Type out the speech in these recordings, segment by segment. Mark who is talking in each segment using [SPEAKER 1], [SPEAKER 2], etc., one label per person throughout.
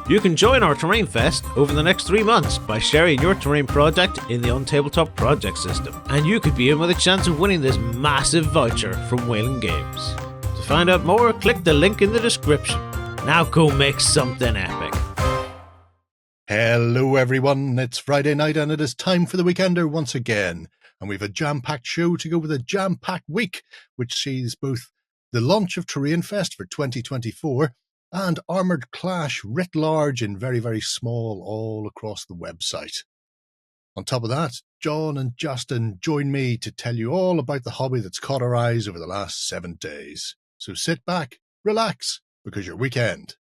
[SPEAKER 1] You can join our Terrain Fest over the next 3 months by sharing your terrain project in the OnTableTop project system, and you could be in with a chance of winning this massive voucher from Wayland Games. To find out more, click the link in the description. Now go make something epic.
[SPEAKER 2] Hello everyone, it's Friday night and it is time for the Weekender once again. And we have a jam-packed show to go with a jam-packed week, which sees both the launch of Terrain Fest for 2024 and Armoured Clash writ large in very, very small all across the website. On top of that, John and Justin join me to tell you all about the hobby that's caught our eyes over the last 7 days. So sit back, relax, because your weekend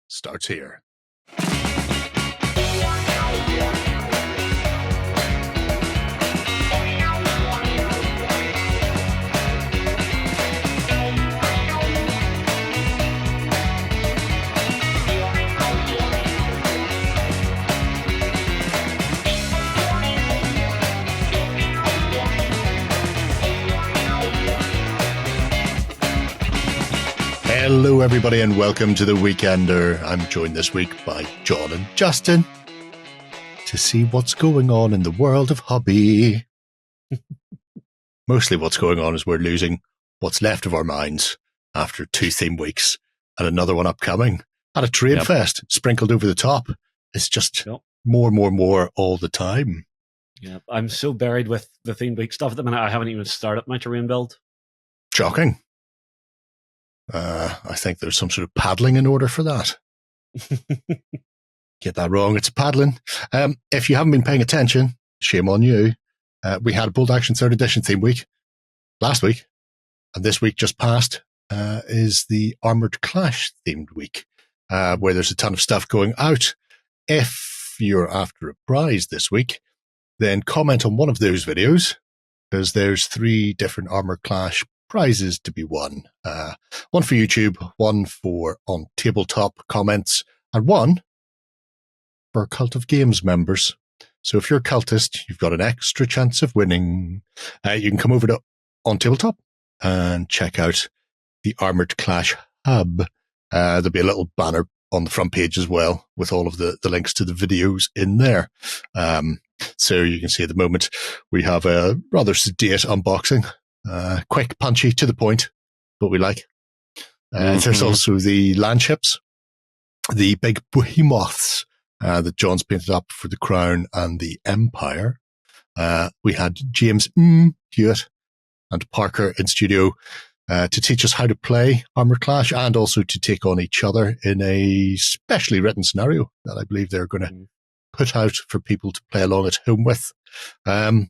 [SPEAKER 2] starts here. Hello everybody and welcome to the Weekender. I'm joined this week by John and Justin to see what's going on in the world of hobby. Mostly what's going on is we're losing what's left of our minds after 2 theme weeks and another one upcoming. At a Terrain Fest sprinkled over the top. It's just more all the time.
[SPEAKER 3] Yeah, I'm so buried with the theme week stuff at the minute I haven't even started my terrain build.
[SPEAKER 2] Shocking. I think there's some sort of paddling in order for that. Get that wrong, it's paddling. If you haven't been paying attention, shame on you. We had a Bolt Action 3rd Edition theme week last week, and this week just passed is the Armoured Clash themed week, where there's a ton of stuff going out. If you're after a prize this week, then comment on one of those videos, because there's 3 different Armoured Clash prizes to be won. One for YouTube, one for OnTableTop comments, and one for Cult of Games members. So if you're a cultist, you've got an extra chance of winning. You can come over to OnTabletop and check out the Armoured Clash Hub. There'll be a little banner on the front page as well with all of the links to the videos in there. So you can see at the moment we have a rather sedate unboxing. Quick, punchy, to the point, what we like. There's also the land ships, the big behemoths that John's painted up for the Crown and the Empire. We had James Hewitt and Parker in studio to teach us how to play Armoured Clash and also to take on each other in a specially written scenario that I believe they're going to put out for people to play along at home with. And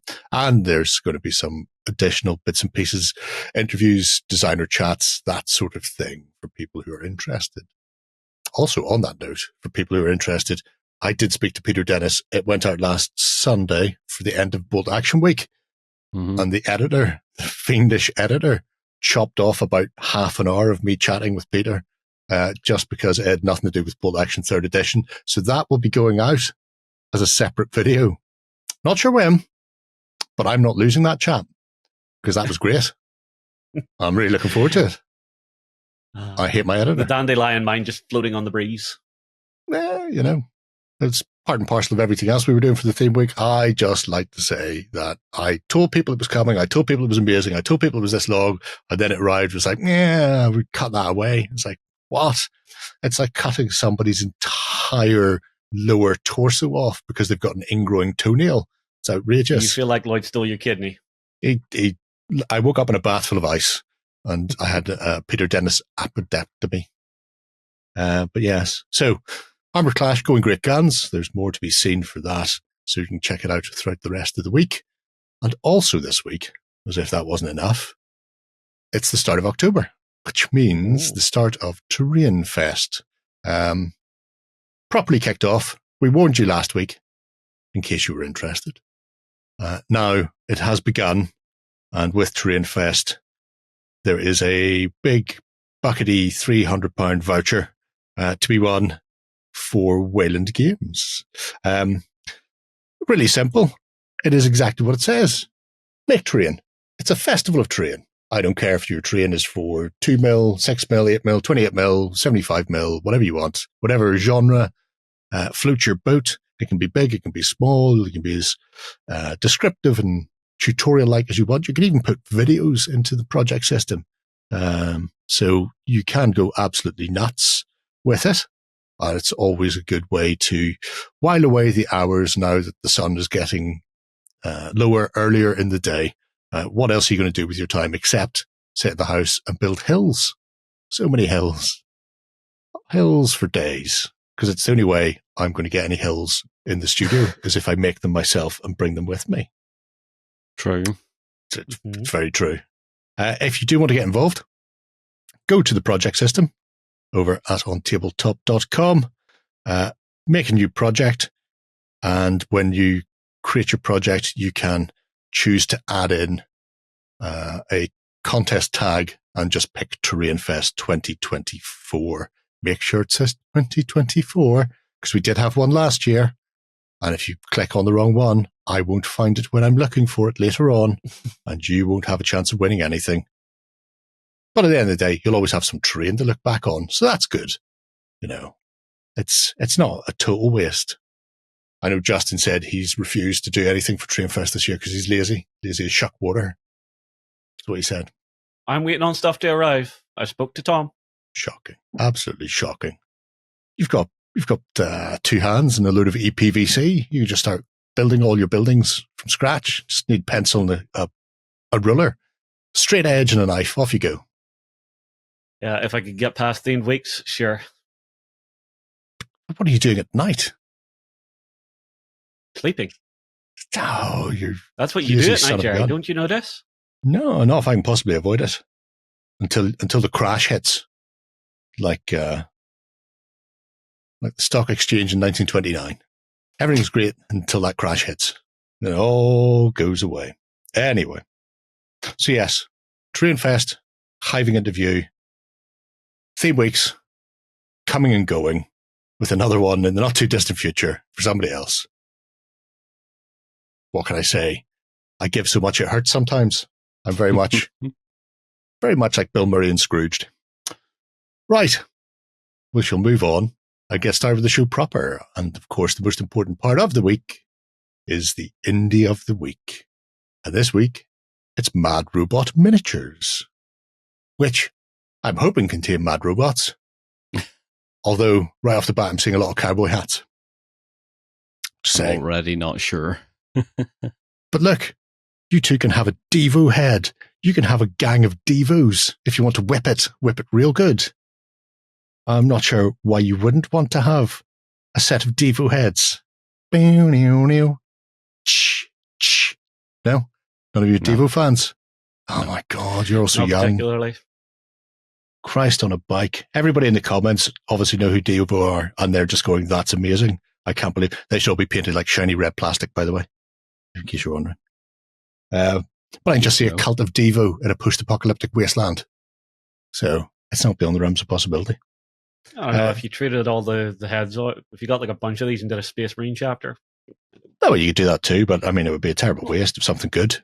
[SPEAKER 2] there's going to be some additional bits and pieces, interviews, designer chats, that sort of thing for people who are interested. Also, on that note, for people who are interested, I did speak to Peter Dennis. It went out last Sunday for the end of Bolt Action Week. And the editor, the fiendish editor, chopped off about half an hour of me chatting with Peter, just because it had nothing to do with Bolt Action 3rd Edition. So that will be going out as a separate video. Not sure when, but I'm not losing that chat because that was great. I'm really looking forward to it. I hate my editor.
[SPEAKER 3] The dandelion mind just floating on the breeze.
[SPEAKER 2] You know, it's part and parcel of everything else we were doing for the theme week. I just like to say that I told people it was coming. I told people it was amazing. I told people it was this long. And then it arrived. It was like, yeah, we cut that away. It's like, what? It's like cutting somebody's entire lower torso off because they've got an ingrowing toenail. It's outrageous.
[SPEAKER 3] You feel like Lloyd stole your kidney.
[SPEAKER 2] I woke up in a bath full of ice and I had Peter Dennis appendectomy. But yes, so Armoured Clash going great guns. There's more to be seen for that. So you can check it out throughout the rest of the week. And also this week, as if that wasn't enough, it's the start of October, which means the start of Terrain Fest. Properly kicked off. We warned you last week, in case you were interested. Now it has begun, and with Terrain Fest, there is a big buckety £300 voucher to be won for Wayland Games. Really simple. It is exactly what it says. Make terrain. It's a festival of terrain. I don't care if your terrain is for 2 mil, 6 mil, 8 mil, 28 mil, 75 mil, whatever you want, whatever genre, float your boat. It can be big, it can be small, it can be as descriptive and tutorial-like as you want. You can even put videos into the project system. So you can go absolutely nuts with it. And it's always a good way to while away the hours now that the sun is getting lower earlier in the day. What else are you going to do with your time except sit at the house and build hills? So many hills. Hills for days. Because it's the only way I'm going to get any hills in the studio is if I make them myself and bring them with me.
[SPEAKER 3] True.
[SPEAKER 2] It's very true. If you do want to get involved, go to the project system over at OnTableTop.com, make a new project, and when you create your project, you can choose to add in a contest tag and just pick Terrain Fest 2024. Make sure it says 2024, because we did have one last year. And if you click on the wrong one, I won't find it when I'm looking for it later on, and you won't have a chance of winning anything. But at the end of the day, you'll always have some terrain to look back on, so that's good. You know, it's not a total waste. I know Justin said he's refused to do anything for Terrain Fest this year because he's lazy as shuck water. That's what he said.
[SPEAKER 3] I'm waiting on stuff to arrive. I spoke to Tom.
[SPEAKER 2] Shocking. Absolutely shocking. You've got 2 hands and a load of EPVC. You just start building all your buildings from scratch. Just need pencil and a ruler. Straight edge and a knife. Off you go.
[SPEAKER 3] Yeah, if I could get past themed weeks, sure.
[SPEAKER 2] What are you doing at night?
[SPEAKER 3] Sleeping.
[SPEAKER 2] Oh,
[SPEAKER 3] That's what you do at night, Jerry. Don't you know this?
[SPEAKER 2] No, not if I can possibly avoid it. Until the crash hits. Like the stock exchange in 1929. Everything's great until that crash hits. Then it all goes away. Anyway. So yes, Terrain Fest, hiving into view. Theme weeks, coming and going, with another one in the not too distant future for somebody else. What can I say? I give so much it hurts sometimes. I'm very much like Bill Murray and Scrooged. Right. We shall move on and get started with the show proper. And of course, the most important part of the week is the Indie of the Week. And this week, it's Mad Robot Miniatures, which I'm hoping contain mad robots. Although, right off the bat, I'm seeing a lot of cowboy hats.
[SPEAKER 4] Already not sure.
[SPEAKER 2] But look, you two can have a Devo head. You can have a gang of Devos if you want to whip it real good. I'm not sure why you wouldn't want to have a set of Devo heads. No? None of you Devo fans? Oh my God, you're all so young.
[SPEAKER 3] Particularly.
[SPEAKER 2] Christ on a bike. Everybody in the comments obviously know who Devo are, and they're just going, that's amazing. I can't believe they should all be painted like shiny red plastic, by the way, in case you're wondering. But I can just see a cult of Devo in a post-apocalyptic wasteland. So it's not beyond the realms of possibility.
[SPEAKER 3] I don't know, if you treated all the heads, if you got like a bunch of these and did a Space Marine chapter.
[SPEAKER 2] Oh, well, you could do that too, but I mean, it would be a terrible waste of something good.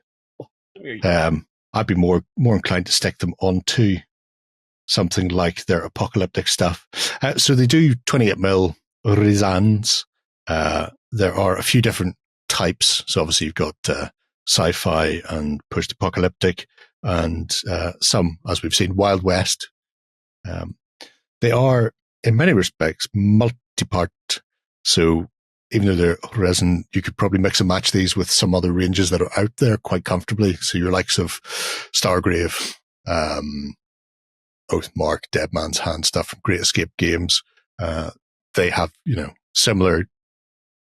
[SPEAKER 2] I'd be more inclined to stick them onto something like their apocalyptic stuff. So they do 28mm Rizans. There are a few different types. So obviously you've got sci-fi and post-apocalyptic, and some, as we've seen, Wild West. They are, in many respects, multi-part. So even though they're resin, you could probably mix and match these with some other ranges that are out there quite comfortably. So your likes of Stargrave, Oathmark, Dead Man's Hand stuff from Great Escape Games. They have, similar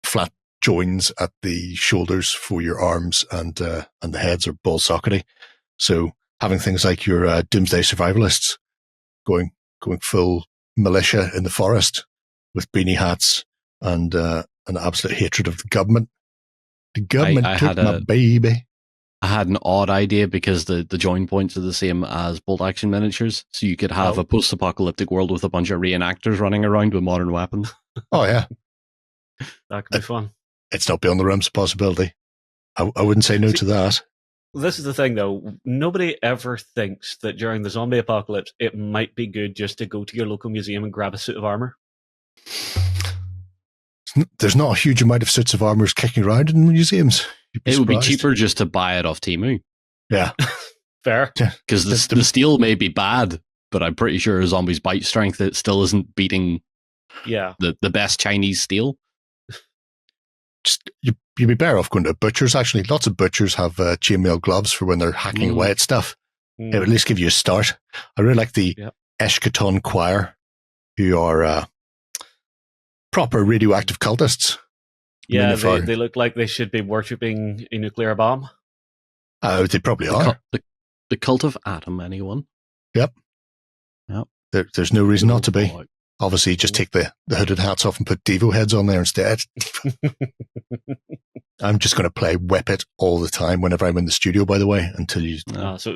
[SPEAKER 2] flat joins at the shoulders for your arms, and the heads are ball sockety. So having things like your Doomsday Survivalists going full militia in the forest with beanie hats and an absolute hatred of the government. The government took my baby.
[SPEAKER 4] I had an odd idea because the join points are the same as bolt action miniatures, so you could have a post-apocalyptic world with a bunch of reenactors running around with modern weapons.
[SPEAKER 2] Oh yeah,
[SPEAKER 3] that could be fun.
[SPEAKER 2] It's not beyond the realms of possibility. I wouldn't say no to that.
[SPEAKER 3] This is the thing, though. Nobody ever thinks that during the zombie apocalypse, it might be good just to go to your local museum and grab a suit of armor.
[SPEAKER 2] there's not a huge amount of suits of armor kicking around in museums.
[SPEAKER 4] It would be cheaper just to buy it off Temu.
[SPEAKER 2] Yeah.
[SPEAKER 3] Fair.
[SPEAKER 4] Because the steel may be bad, but I'm pretty sure Zombies Bite Strength, it still isn't beating the best Chinese steel.
[SPEAKER 2] Just you'd be better off going to butchers, actually. Lots of butchers have chainmail gloves for when they're hacking away at stuff. It would at least give you a start. I really like the Eshkaton Choir, who are proper radioactive cultists.
[SPEAKER 3] Yeah, they look like they should be worshipping a nuclear bomb.
[SPEAKER 2] They probably are.
[SPEAKER 4] The cult of Atom, anyone?
[SPEAKER 2] Yep. There's no reason not to be. Obviously, just take the hooded hats off and put Devo heads on there instead. I'm just going to play Whip It all the time whenever I'm in the studio, by the way, until you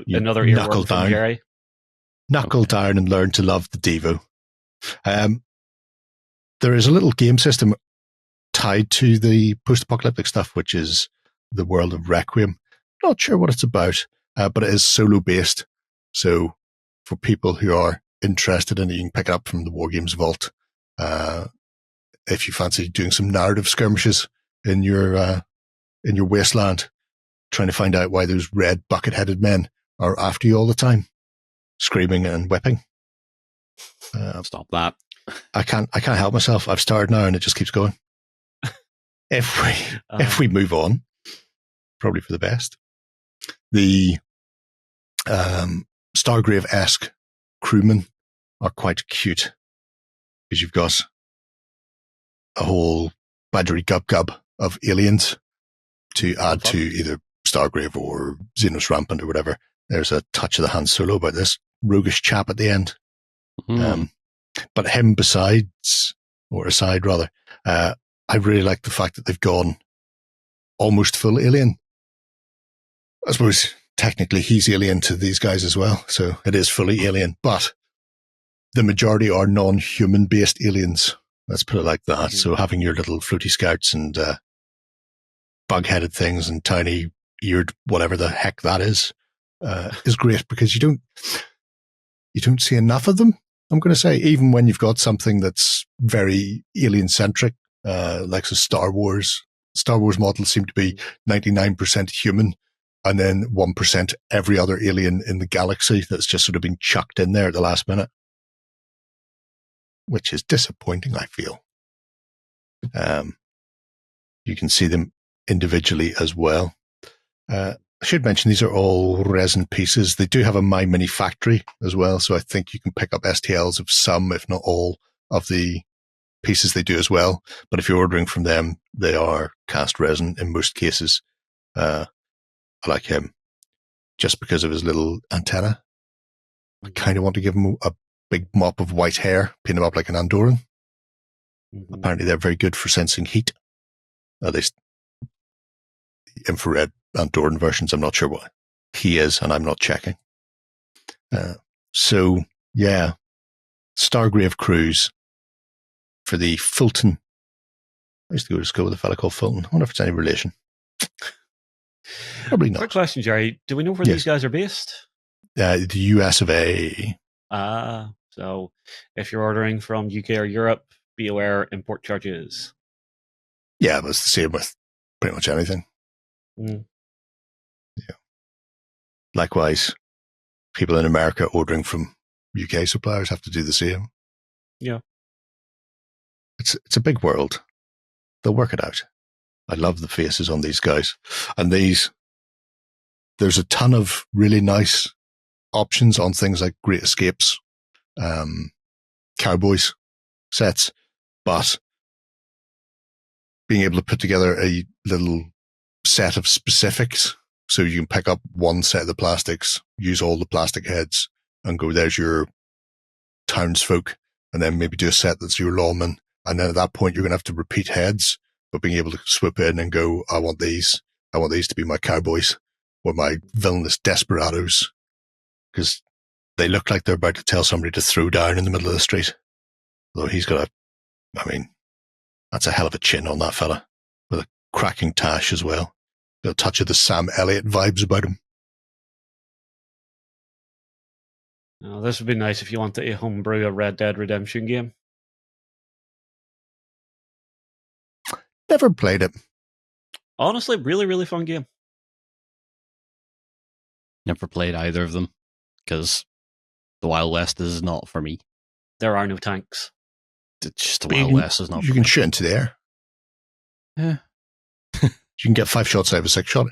[SPEAKER 3] another knuckle down. Jerry.
[SPEAKER 2] Knuckle down and learn to love the Devo. There is a little game system tied to the post-apocalyptic stuff, which is the world of Requiem. Not sure what it's about, but it is solo-based. So for people who are interested in it, you can pick it up from the War Games Vault. If you fancy doing some narrative skirmishes in your wasteland, trying to find out why those red bucket-headed men are after you all the time, screaming and whipping.
[SPEAKER 4] Stop that.
[SPEAKER 2] I can't help myself. I've started now and it just keeps going. If we move on, probably for the best. The Stargrave-esque crewmen are quite cute because you've got a whole badgery gub of aliens to add to either Stargrave or Xenos Rampant or whatever. There's a touch of the Han Solo about this roguish chap at the end. But him aside, I really like the fact that they've gone almost full alien. I suppose technically he's alien to these guys as well, so it is fully alien, but the majority are non-human based aliens. Let's put it like that. So having your little floaty scouts and bug-headed things and tiny-eared whatever the heck that is great because you don't see enough of them. I'm going to say, even when you've got something that's very alien-centric, like the Star Wars models seem to be 99% human, and then 1% every other alien in the galaxy that's just sort of been chucked in there at the last minute, which is disappointing, I feel. You can see them individually as well. I should mention these are all resin pieces. They do have a My Mini factory as well, so I think you can pick up STLs of some, if not all, of the pieces they do as well. But if you're ordering from them, they are cast resin in most cases. I like him just because of his little antenna. I kind of want to give him a big mop of white hair, paint him up like an Andorran. Apparently they're very good for sensing heat. At least the infrared Andorran versions, I'm not sure what he is, and I'm not checking. So, yeah, Stargrave Cruise for the Fulton. I used to go to school with a fella called Fulton. I wonder if it's any relation. Probably not.
[SPEAKER 3] Quick question, Jerry. Do we know where these guys are based?
[SPEAKER 2] The US of A.
[SPEAKER 3] So if you're ordering from UK or Europe, be aware import charges.
[SPEAKER 2] Yeah, but it's the same with pretty much anything. Yeah. Likewise, people in America ordering from UK suppliers have to do the same.
[SPEAKER 3] Yeah.
[SPEAKER 2] It's a big world. They'll work it out. I love the faces on these guys. And there's a ton of really nice options on things like Great Escapes, Cowboys sets, but being able to put together a little set of specifics so you can pick up one set of the plastics, use all the plastic heads, and go, there's your townsfolk, and then maybe do a set that's your lawmen. And then at that point, you're going to have to repeat heads, but being able to swoop in and go, I want these to be my cowboys or my villainous desperados, because they look like they're about to tell somebody to throw down in the middle of the street. Although he's got that's a hell of a chin on that fella, with a cracking tash as well. Got a touch of the Sam Elliott vibes about him.
[SPEAKER 3] Now, this would be nice if you wanted to homebrew a Red Dead Redemption game.
[SPEAKER 2] Never played it.
[SPEAKER 3] Honestly, really, really fun game.
[SPEAKER 4] Never played either of them because the Wild West is not for me.
[SPEAKER 3] There are no tanks.
[SPEAKER 4] It's just the
[SPEAKER 2] But
[SPEAKER 4] Wild West is not
[SPEAKER 2] you
[SPEAKER 4] for
[SPEAKER 2] can
[SPEAKER 4] me.
[SPEAKER 2] shoot into the air.
[SPEAKER 4] Yeah.
[SPEAKER 2] You can get 5 shots out of a 6 shot.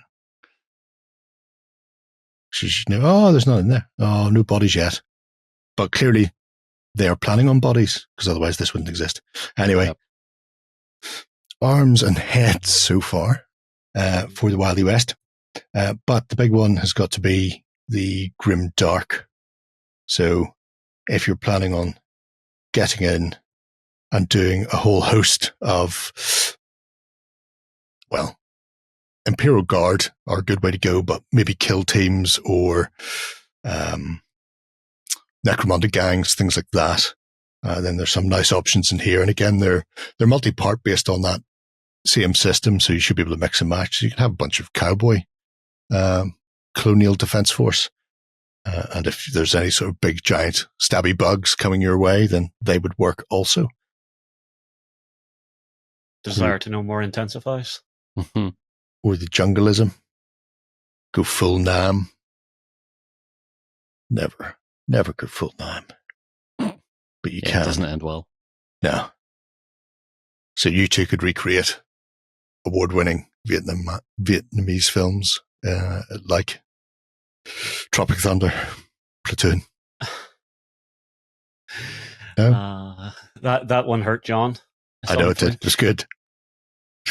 [SPEAKER 2] Oh, there's nothing there. Oh, no bodies yet. But clearly they are planning on bodies, because otherwise this wouldn't exist. Anyway,
[SPEAKER 4] Yep.
[SPEAKER 2] arms and heads so far for the Wily West. But the big one has got to be the Grim Dark. So if you're planning on getting in and doing a whole host of, well, Imperial Guard are a good way to go, but maybe kill teams or necromunda gangs, things like that. Then there's some nice options in here. And again, they're multi-part based on that same system, so you should be able to mix and match. So you can have a bunch of cowboy colonial defense force. And if there's any sort of big, giant, stabby bugs coming your way, then they would work also.
[SPEAKER 3] Desire to know more intensifies.
[SPEAKER 2] Or the jungleism. Go full Nam. Never go full Nam. But you can.
[SPEAKER 4] It doesn't end well.
[SPEAKER 2] No. So you two could recreate award-winning Vietnamese films like Tropic Thunder, Platoon. No?
[SPEAKER 3] That one hurt John.
[SPEAKER 2] I know it did. It was good.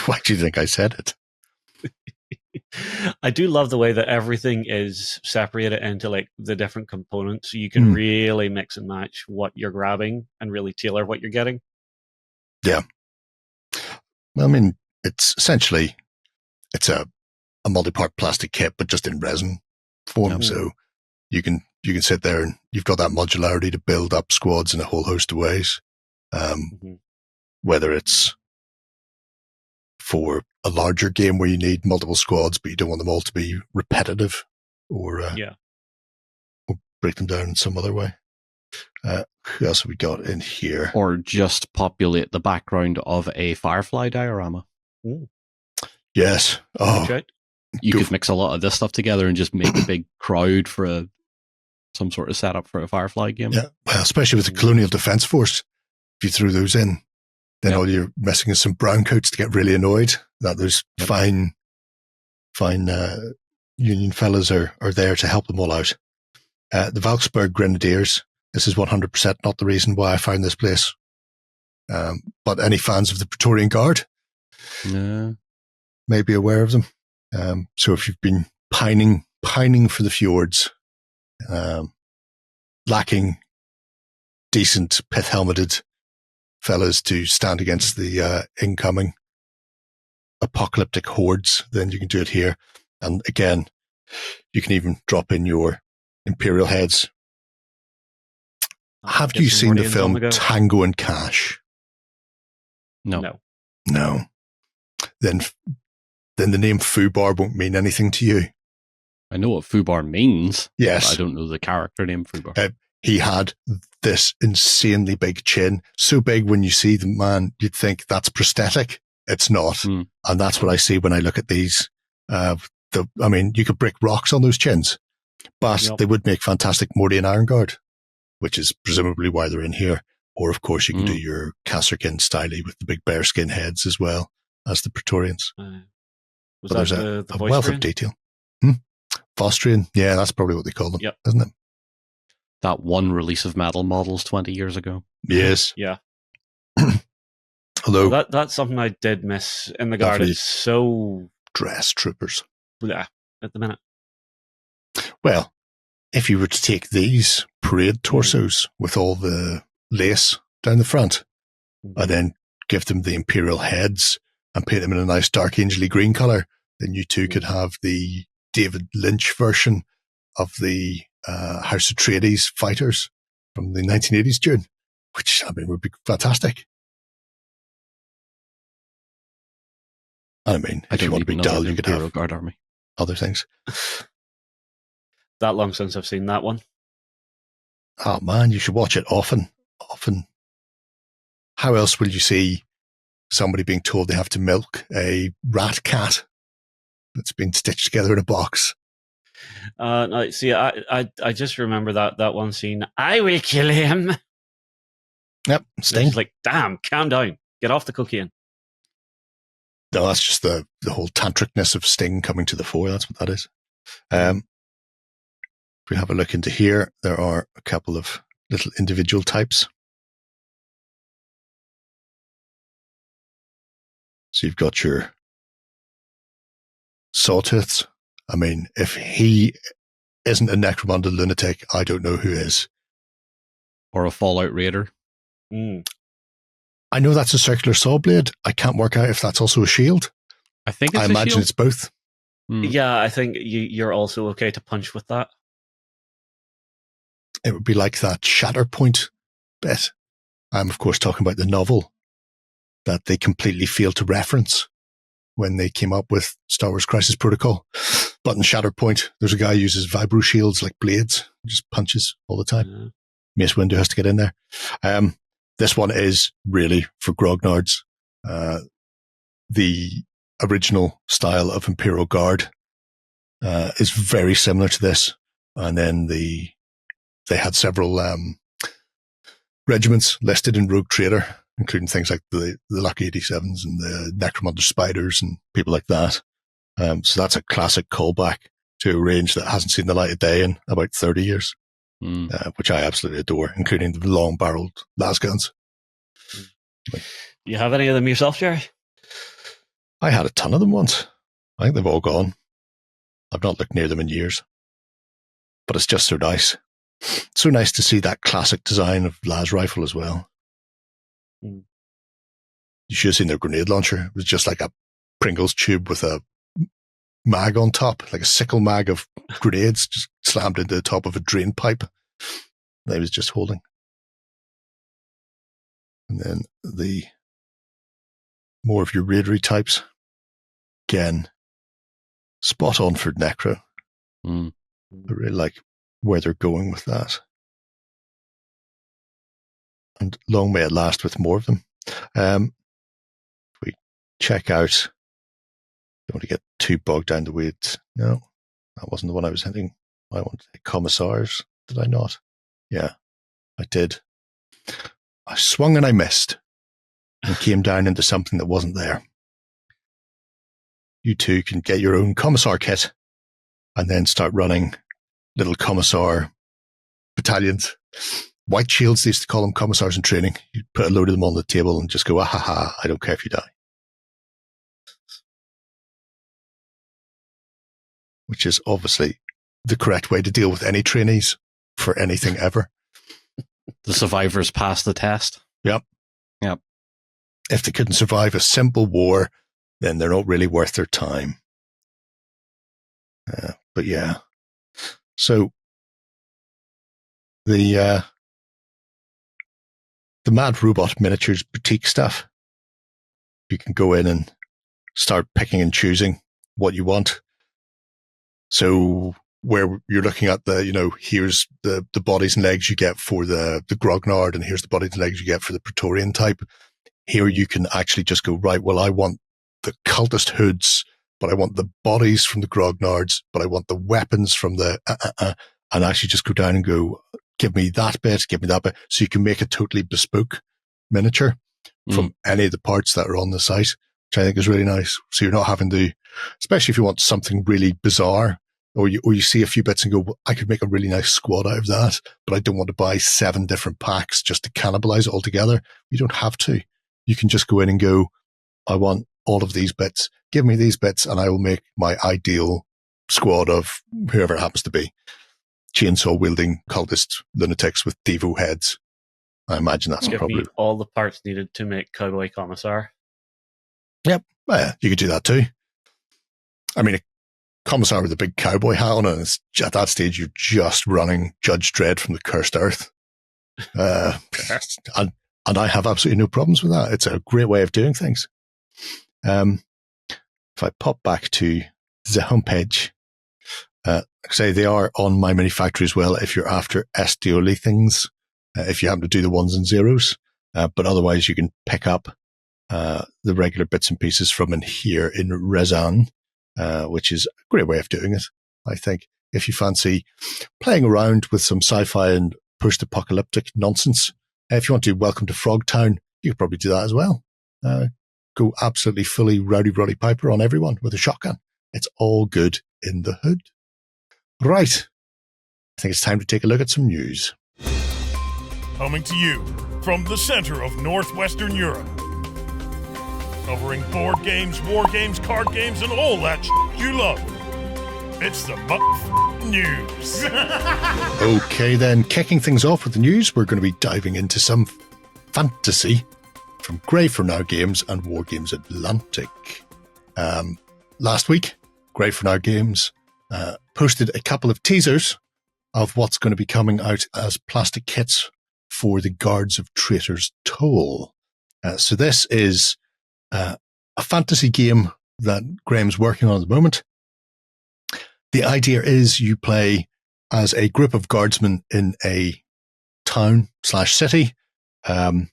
[SPEAKER 2] Why do you think I said it?
[SPEAKER 3] I do love the way that everything is separated into like the different components, so you can really mix and match what you're grabbing and really tailor what you're getting.
[SPEAKER 2] Yeah. I mean, it's essentially a multi-part plastic kit, but just in resin form. So you can sit there and you've got that modularity to build up squads in a whole host of ways. Whether it's for a larger game where you need multiple squads, but you don't want them all to be repetitive or break them down in some other way. Who else have we got in here?
[SPEAKER 4] Or just populate the background of a Firefly diorama.
[SPEAKER 2] Yes. Oh,
[SPEAKER 3] Okay.
[SPEAKER 4] You could mix a lot of this stuff together and just make a big crowd for some sort of setup for a Firefly game.
[SPEAKER 2] yeah. Well, especially with the Colonial Defense Force, if you threw those in, then all you're missing is some brown coats to get really annoyed that there's fine Union fellas are there to help them all out. The Valksburg Grenadiers. This is 100% not the reason why I found this place. But any fans of the Praetorian Guard may be aware of them. So if you've been pining for the fjords, lacking decent pith-helmeted fellas to stand against the incoming apocalyptic hordes, then you can do it here. And again, you can even drop in your Imperial heads. Have you seen the film Tango and Cash?
[SPEAKER 4] No.
[SPEAKER 2] Then the name Fubar won't mean anything to you.
[SPEAKER 4] I know what Fubar means.
[SPEAKER 2] Yes.
[SPEAKER 4] But I don't know the character name Fubar.
[SPEAKER 2] He had this insanely big chin. So big when you see the man, you'd think that's prosthetic. It's not. And that's what I see when I look at these. You could break rocks on those chins, but they would make fantastic Mordian Iron Guard, which is presumably why they're in here. Or, of course, you can do your Kasserkin styly with the big bearskin heads as well as the Praetorians.
[SPEAKER 3] Was
[SPEAKER 2] but
[SPEAKER 3] that
[SPEAKER 2] there's
[SPEAKER 3] the
[SPEAKER 2] a wealth of detail. Vostrian, yeah, that's probably what they call them, isn't it?
[SPEAKER 4] That one release of Metal Models 20 years ago.
[SPEAKER 2] Yes.
[SPEAKER 3] Yeah.
[SPEAKER 2] Although
[SPEAKER 3] that's something I did miss in the Guard. It's so
[SPEAKER 2] dress troopers.
[SPEAKER 3] Yeah, at the minute.
[SPEAKER 2] Well, if you were to take these parade torsos with all the lace down the front, and then give them the Imperial heads and paint them in a nice dark angely green colour, then you too could have the David Lynch version of the House Atreides fighters from the 1980s Dune, which would be fantastic. If you want to be dull, you could have
[SPEAKER 4] Guard Army.
[SPEAKER 2] Other things.
[SPEAKER 3] That long since I've seen that one.
[SPEAKER 2] Oh man, you should watch it often. How else will you see somebody being told they have to milk a rat cat that's been stitched together in a box.
[SPEAKER 3] No, see, I just remember that one scene. I will kill him.
[SPEAKER 2] Yep, Sting.
[SPEAKER 3] It's like, damn, calm down. Get off the cocaine.
[SPEAKER 2] No, that's just the whole tantricness of Sting coming to the fore. That's what that is. If we have a look into here, there are a couple of little individual types. So you've got your Sawtooths. I mean, if he isn't a Necromunda lunatic, I don't know who is.
[SPEAKER 4] Or a Fallout Raider.
[SPEAKER 2] I know that's a circular saw blade. I can't work out if that's also a shield.
[SPEAKER 4] I think it's
[SPEAKER 2] I
[SPEAKER 4] a
[SPEAKER 2] imagine
[SPEAKER 4] shield.
[SPEAKER 2] it's both.
[SPEAKER 3] Yeah, I think you're also okay to punch with that.
[SPEAKER 2] It would be like that Shatterpoint bit. I'm, of course, talking about the novel that they completely failed to reference when they came up with Star Wars Crisis Protocol. But in Shatterpoint, there's a guy who uses vibro shields like blades, just punches all the time.
[SPEAKER 3] Yeah.
[SPEAKER 2] Mace Windu has to get in there. This one is really for grognards. The original style of Imperial Guard is very similar to this. And then they had several regiments listed in Rogue Trader, including things like the Lucky 87s and the Necromunda Spiders and people like that. So that's a classic callback to a range that hasn't seen the light of day in about 30 years, which I absolutely adore, including the long-barreled lasguns.
[SPEAKER 3] You have any of them yourself, Jerry?
[SPEAKER 2] I had a ton of them once. I think they've all gone. I've not looked near them in years. But it's just so nice. So nice to see that classic design of las rifle as well. You should have seen their grenade launcher. It was just like a Pringles tube with a mag on top, like a sickle mag of grenades just slammed into the top of a drain pipe that he was just holding. And then the more of your raidery types. Again, spot on for Necro. I really like where they're going with that. And long may it last with more of them. If we check out, don't want to get too bogged down the weeds. No, that wasn't the one I was hitting. I wanted to hit Commissars. Did I not? Yeah, I did. I swung and I missed and came down into something that wasn't there. You two can get your own Commissar kit and then start running little Commissar battalions. White shields, they used to call them Commissars in training. You put a load of them on the table and just go, ha, I don't care if you die. Which is obviously the correct way to deal with any trainees for anything ever.
[SPEAKER 4] The survivors pass the test.
[SPEAKER 2] Yep. If they couldn't survive a simple war, then they're not really worth their time. But yeah. So the Mad Robot Miniatures boutique stuff, you can go in and start picking and choosing what you want. So where you're looking at here's the bodies and legs you get for the Grognard, and here's the bodies and legs you get for the Praetorian type. Here you can actually just go, right, well, I want the cultist hoods, but I want the bodies from the Grognards, but I want the weapons from the, and actually just go down and go, give me that bit. So you can make a totally bespoke miniature from any of the parts that are on the site, which I think is really nice. So you're not having to, especially if you want something really bizarre, or you see a few bits and go, well, I could make a really nice squad out of that, but I don't want to buy 7 different packs just to cannibalize it all together. You don't have to. You can just go in and go, I want all of these bits. Give me these bits and I will make my ideal squad of whoever it happens to be. Chainsaw wielding cultist lunatics with Devo heads. I imagine that's
[SPEAKER 3] Give
[SPEAKER 2] probably
[SPEAKER 3] me all the parts needed to make Cowboy Commissar.
[SPEAKER 2] Yep. You could do that too. I mean, a Commissar with a big cowboy hat on, and at that stage, you're just running Judge Dredd from the Cursed Earth. And I have absolutely no problems with that. It's a great way of doing things. If I pop back to the homepage, say they are on My Mini Factory as well if you're after SDOly things, if you happen to do the ones and zeros. But otherwise, you can pick up the regular bits and pieces from in here in Rezan, which is a great way of doing it, I think. If you fancy playing around with some sci-fi and post-apocalyptic nonsense, if you want to Welcome to Frogtown, you could probably do that as well. Go absolutely fully Rowdy Roddy Piper on everyone with a shotgun. It's all good in the hood. Right. I think it's time to take a look at some news.
[SPEAKER 5] Coming to you from the center of Northwestern Europe. Covering board games, war games, card games, and all that you love. It's the news.
[SPEAKER 2] Okay, then, kicking things off with the news, we're going to be diving into some fantasy from Grey for Now Games and War Games Atlantic. Last week, Grey for Now Games posted a couple of teasers of what's going to be coming out as plastic kits for the Guards of Traitor's Toll. So this is a fantasy game that Graham's working on at the moment. The idea is you play as a group of guardsmen in a town/city, and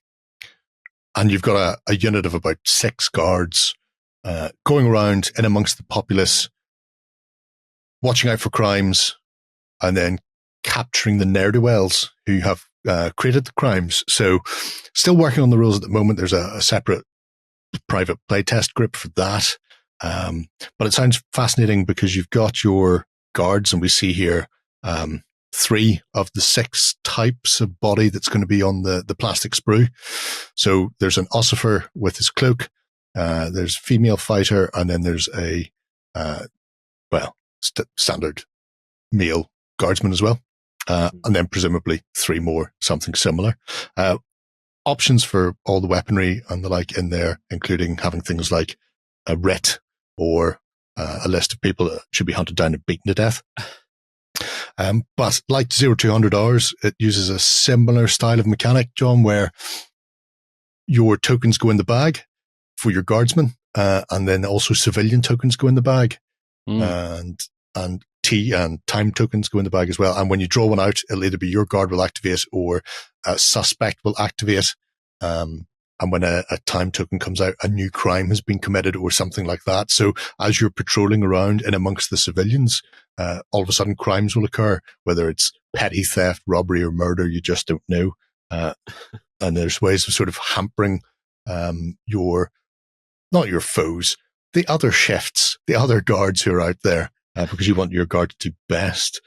[SPEAKER 2] you've got a unit of about 6 guards going around in amongst the populace, watching out for crimes, and then capturing the ne'er-do-wells who have created the crimes. So still working on the rules at the moment. There's a separate private playtest group for that. But it sounds fascinating because you've got your guards, and we see here 3 of the 6 types of body that's going to be on the plastic sprue. So there's an ossifer with his cloak, there's a female fighter, and then there's a standard male guardsman as well, and then presumably 3 more, something similar. Options for all the weaponry and the like in there, including having things like a writ or a list of people that should be hunted down and beaten to death. But like 0200 Hours, it uses a similar style of mechanic, John, where your tokens go in the bag for your guardsmen, and then also civilian tokens go in the bag, and tea and time tokens go in the bag as well. And when you draw one out, it'll either be your guard will activate or a suspect will activate. And when a time token comes out, a new crime has been committed or something like that. So as you're patrolling around in amongst the civilians, all of a sudden crimes will occur, whether it's petty theft, robbery, or murder, you just don't know. And there's ways of sort of hampering not your foes, the other shifts, the other guards who are out there, because you want your guard to do best.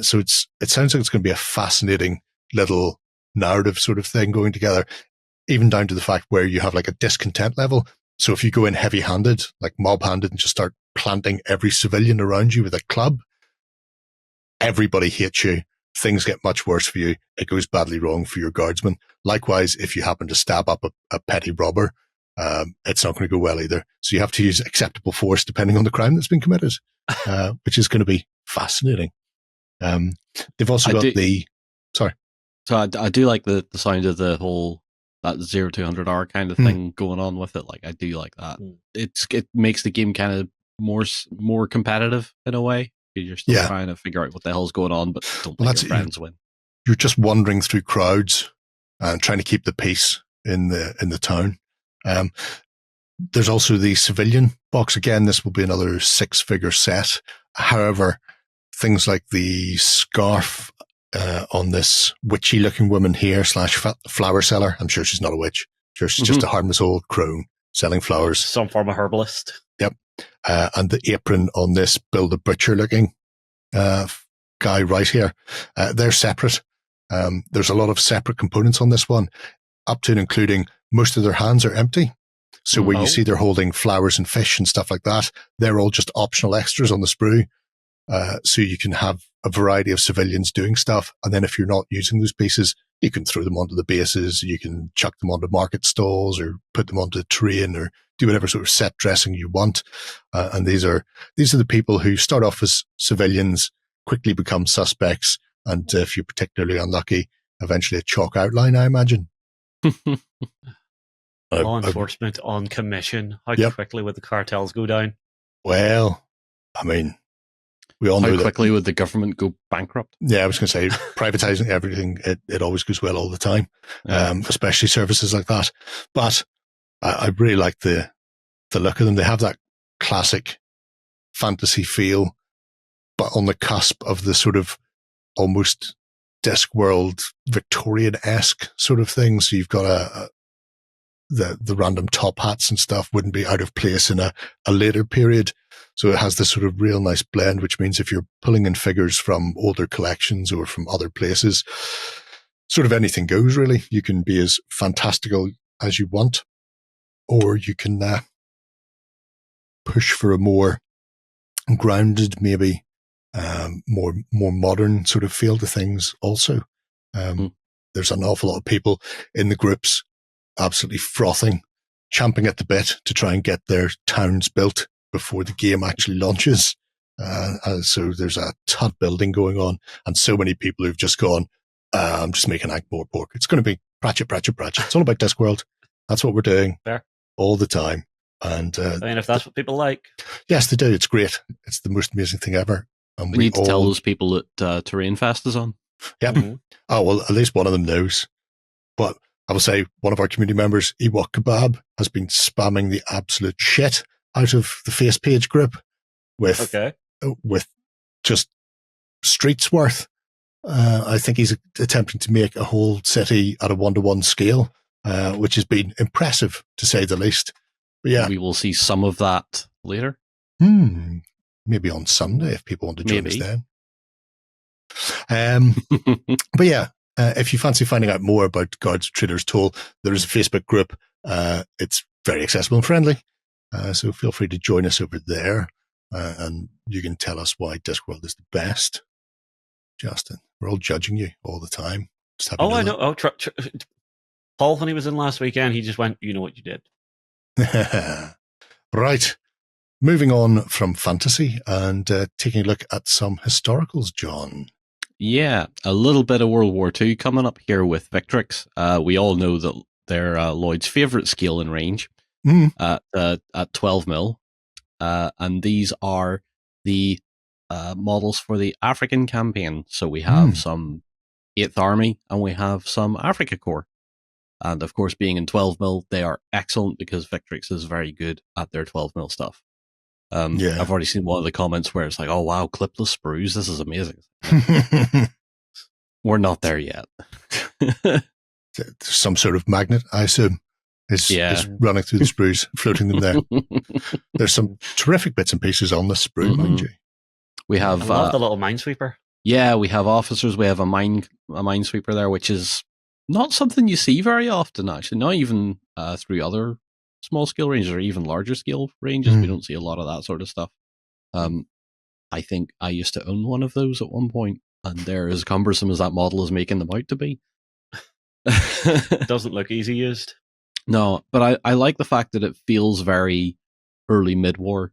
[SPEAKER 2] So it sounds like it's going to be a fascinating little narrative sort of thing going together, even down to the fact where you have like a discontent level. So if you go in heavy-handed, like mob-handed, and just start planting every civilian around you with a club, everybody hates you. Things get much worse for you. It goes badly wrong for your guardsmen. Likewise, if you happen to stab up a petty robber, it's not going to go well either. So you have to use acceptable force depending on the crime that's been committed, which is going to be fascinating. They've also got sorry.
[SPEAKER 4] So I do like the sound of the whole that 0200 hour kind of thing going on with it. Like I do like that. It makes the game kind of more competitive in a way. You're still trying to figure out what the hell's going on, but don't let your friends win.
[SPEAKER 2] You're just wandering through crowds and trying to keep the peace in the town. There's also the civilian box. Again, this will be another 6-figure set. However, things like the scarf on this witchy-looking woman here / flower seller. I'm sure she's not a witch. I'm sure she's just a harmless old crone selling flowers.
[SPEAKER 3] Some form of herbalist.
[SPEAKER 2] Yep. And the apron on this Bill the Butcher-looking guy right here. They're separate. There's a lot of separate components on this one, up to and including most of their hands are empty. So where you see they're holding flowers and fish and stuff like that, they're all just optional extras on the sprue. So you can have a variety of civilians doing stuff. And then if you're not using those pieces, you can throw them onto the bases, you can chuck them onto market stalls or put them onto the terrain or do whatever sort of set dressing you want. And these are the people who start off as civilians, quickly become suspects, and if you're particularly unlucky, eventually a chalk outline, I imagine.
[SPEAKER 3] Law enforcement on commission. How quickly would the cartels go down?
[SPEAKER 2] Well, I mean, we all know
[SPEAKER 4] how quickly would the government go bankrupt?
[SPEAKER 2] Yeah, I was going to say, privatizing everything, it always goes well all the time, especially services like that. But I really like the look of them. They have that classic fantasy feel, but on the cusp of the sort of almost Discworld Victorian-esque sort of thing. So you've got the random top hats and stuff wouldn't be out of place in a later period. So it has this sort of real nice blend, which means if you're pulling in figures from older collections or from other places, sort of anything goes, really. You can be as fantastical as you want, or you can push for a more grounded, maybe more modern sort of feel to things also. There's an awful lot of people in the groups absolutely frothing, champing at the bit to try and get their towns built before the game actually launches. So there's a ton building going on, and so many people who've just gone, I'm just making Ankh-Borg. It's going to be Pratchett. It's all about Discworld. That's what we're doing.
[SPEAKER 3] Fair.
[SPEAKER 2] All the time. And
[SPEAKER 3] I mean, if that's what people like.
[SPEAKER 2] Yes, they do. It's great. It's the most amazing thing ever. And
[SPEAKER 4] we need to tell those people that Terrain Fest is on.
[SPEAKER 2] Yep. Mm-hmm. Oh, well, at least one of them knows. But I will say one of our community members, Ewok Kebab, has been spamming the absolute shit out of the face page group with just streets worth. I think he's attempting to make a whole city at a 1-to-1 scale, which has been impressive to say the least. But yeah,
[SPEAKER 4] we will see some of that later.
[SPEAKER 2] Maybe on Sunday if people want to join us then. But yeah, if you fancy finding out more about Guards of Traitor's Toll, there is a Facebook group. It's very accessible and friendly. So feel free to join us over there. And you can tell us why Discworld is the best. Justin, we're all judging you all the time.
[SPEAKER 3] I know. Paul, when he was in last weekend, he just went, you know what you did.
[SPEAKER 2] Right. Moving on from fantasy and taking a look at some historicals, John.
[SPEAKER 4] Yeah, a little bit of World War II coming up here with Victrix. We all know that they're Lloyd's favourite scale in range at 12 mil. And these are the models for the African campaign. So we have some 8th Army and we have some Africa Corps. And of course, being in 12 mil, they are excellent because Victrix is very good at their 12 mil stuff. I've already seen one of the comments where it's like, oh wow, clipless sprues, this is amazing. We're not there yet.
[SPEAKER 2] Some sort of magnet, I assume, is running through the sprues, floating them there. There's some terrific bits and pieces on the sprue, mind you.
[SPEAKER 4] We have
[SPEAKER 3] I love the little minesweeper.
[SPEAKER 4] Yeah, we have officers. We have a minesweeper there, which is not something you see very often, actually. Not even through other small scale ranges or even larger scale ranges. We don't see a lot of that sort of stuff. I think I used to own one of those at one point, and they're as cumbersome as that model is making them out to be.
[SPEAKER 3] It doesn't look easy used.
[SPEAKER 4] No, but I like the fact that it feels very early mid-war.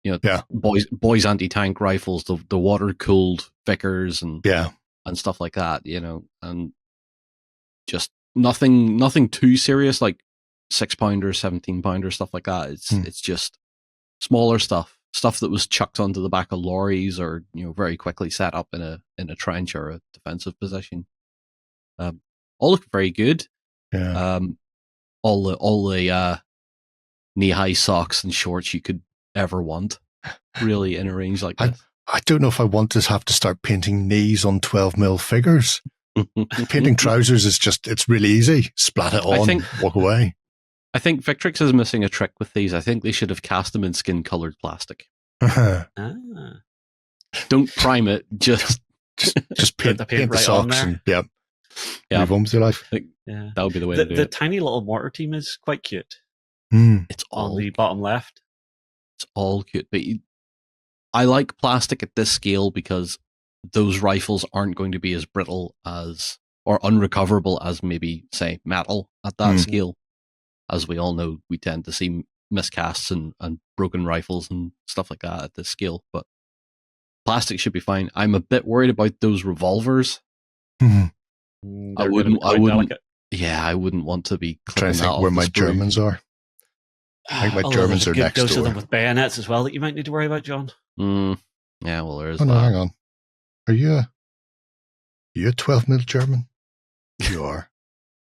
[SPEAKER 4] You know, boys anti-tank rifles, the water-cooled Vickers and stuff like that, you know, and just nothing too serious like 6-pounder, 17-pounder, stuff like that. It's just smaller stuff that was chucked onto the back of lorries or, you know, very quickly set up in a trench or a defensive position. All look very good.
[SPEAKER 2] Yeah.
[SPEAKER 4] All the knee-high socks and shorts you could ever want, really, in a range like this.
[SPEAKER 2] I don't know if I want to have to start painting knees on 12 mil figures. Painting trousers is it's really easy. Splat it on, walk away.
[SPEAKER 4] I think Victrix is missing a trick with these. I think they should have cast them in skin-colored plastic. Don't prime it, just
[SPEAKER 2] paint the socks and move on with your life.
[SPEAKER 4] That would be the way to do it.
[SPEAKER 3] The tiny little mortar team is quite cute.
[SPEAKER 4] It's all
[SPEAKER 3] on the bottom left.
[SPEAKER 4] It's all cute, but I like plastic at this scale because those rifles aren't going to be as brittle as or unrecoverable as maybe, say, metal at that scale. As we all know, we tend to see miscasts and broken rifles and stuff like that at this scale, but plastic should be fine. I'm a bit worried about those revolvers. I wouldn't want to be
[SPEAKER 2] trying to think where my Germans are. I think my Germans are next door.
[SPEAKER 3] Dose of them with bayonets as well that you might need to worry about, John.
[SPEAKER 4] Yeah, well, there is that.
[SPEAKER 2] No, hang on. Are you a 12 mil German? You are.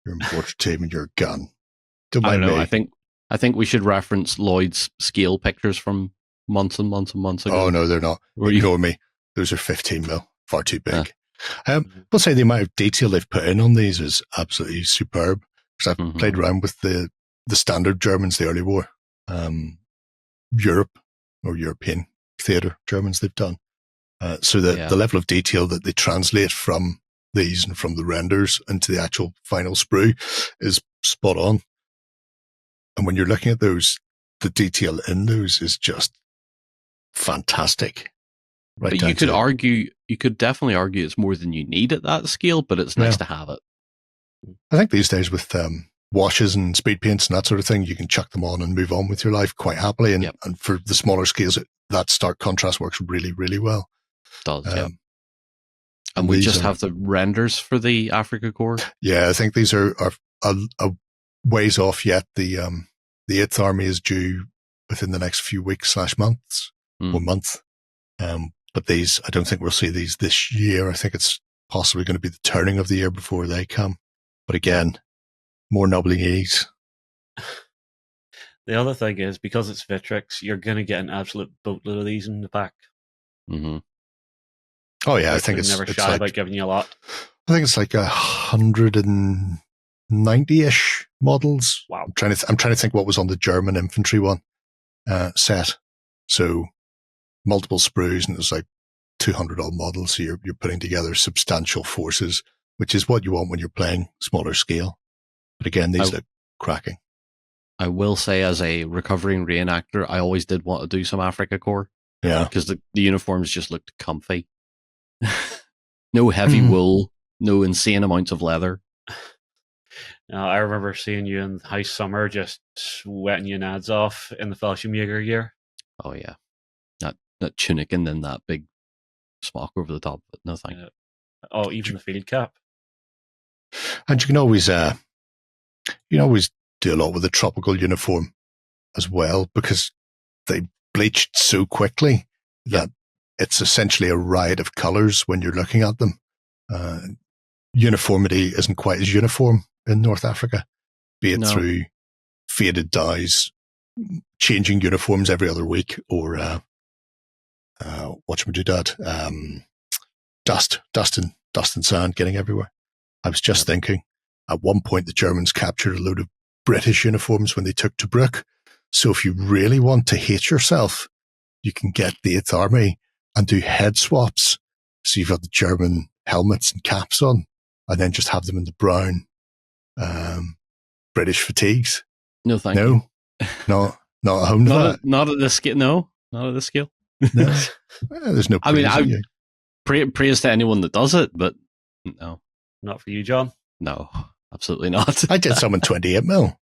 [SPEAKER 2] You're a mortar team and you're a gun.
[SPEAKER 4] I don't know. I think I think we should reference Lloyd's scale pictures from months and months and months ago.
[SPEAKER 2] Oh, no, they're not. Ignore me. Those are 15 mil. Far too big. We'll say the amount of detail they've put in on these is absolutely superb. Because I've played around with the standard Germans, the early war. Europe or European theatre Germans they've done. So the level of detail that they translate from these and from the renders into the actual final sprue is spot on. And when you're looking at those, the detail in those is just fantastic. Right,
[SPEAKER 4] but you could definitely argue it's more than you need at that scale, but it's nice to have it.
[SPEAKER 2] I think these days with washes and speed paints and that sort of thing, you can chuck them on and move on with your life quite happily. And, and for the smaller scales, that stark contrast works really, really well.
[SPEAKER 4] It does, And we just have the renders for the Africa Corps.
[SPEAKER 2] Yeah, I think these are a ways off yet. The 8th Army is due within the next few weeks / months or month. But these, I don't think we'll see these this year. I think it's possibly going to be the turning of the year before they come. But again, more nubbling ease.
[SPEAKER 3] The other thing is, because it's Victrix, you're going to get an absolute boatload of these in the pack.
[SPEAKER 4] Mm-hmm.
[SPEAKER 2] Oh yeah, I think it's
[SPEAKER 3] never shy about giving you a lot.
[SPEAKER 2] I think it's like 190-ish models.
[SPEAKER 3] Wow!
[SPEAKER 2] I'm trying to think what was on the German infantry one set. So multiple sprues, and it was like 200 odd models. So you're putting together substantial forces, which is what you want when you're playing smaller scale. But again, these look cracking.
[SPEAKER 4] I will say, as a recovering reenactor, I always did want to do some Africa Corps.
[SPEAKER 2] Yeah,
[SPEAKER 4] because the uniforms just looked comfy. No heavy wool, no insane amounts of leather.
[SPEAKER 3] I remember seeing you in high summer just sweating your nads off in the Fallschirmjäger gear.
[SPEAKER 4] Oh yeah, that tunic and then that big smock over the top. But no thank you.
[SPEAKER 3] Oh, even the field cap.
[SPEAKER 2] And you can always do a lot with the tropical uniform as well, because they bleached so quickly that it's essentially a riot of colors when you're looking at them. Uniformity isn't quite as uniform in North Africa, be it through faded dyes, changing uniforms every other week, or dust and sand getting everywhere. I was just thinking, at one point the Germans captured a load of British uniforms when they took Tobruk. So if you really want to hate yourself, you can get the 8th Army and do head swaps. So you've got the German helmets and caps on, and then just have them in the brown British fatigues.
[SPEAKER 4] No, thank you.
[SPEAKER 2] Not at home.
[SPEAKER 4] Not at this scale. No, not at this scale.
[SPEAKER 2] No. There's no.
[SPEAKER 4] I mean, I praise to anyone that does it, but no,
[SPEAKER 3] not for you, John.
[SPEAKER 4] No, absolutely not.
[SPEAKER 2] I did some in 28 mil.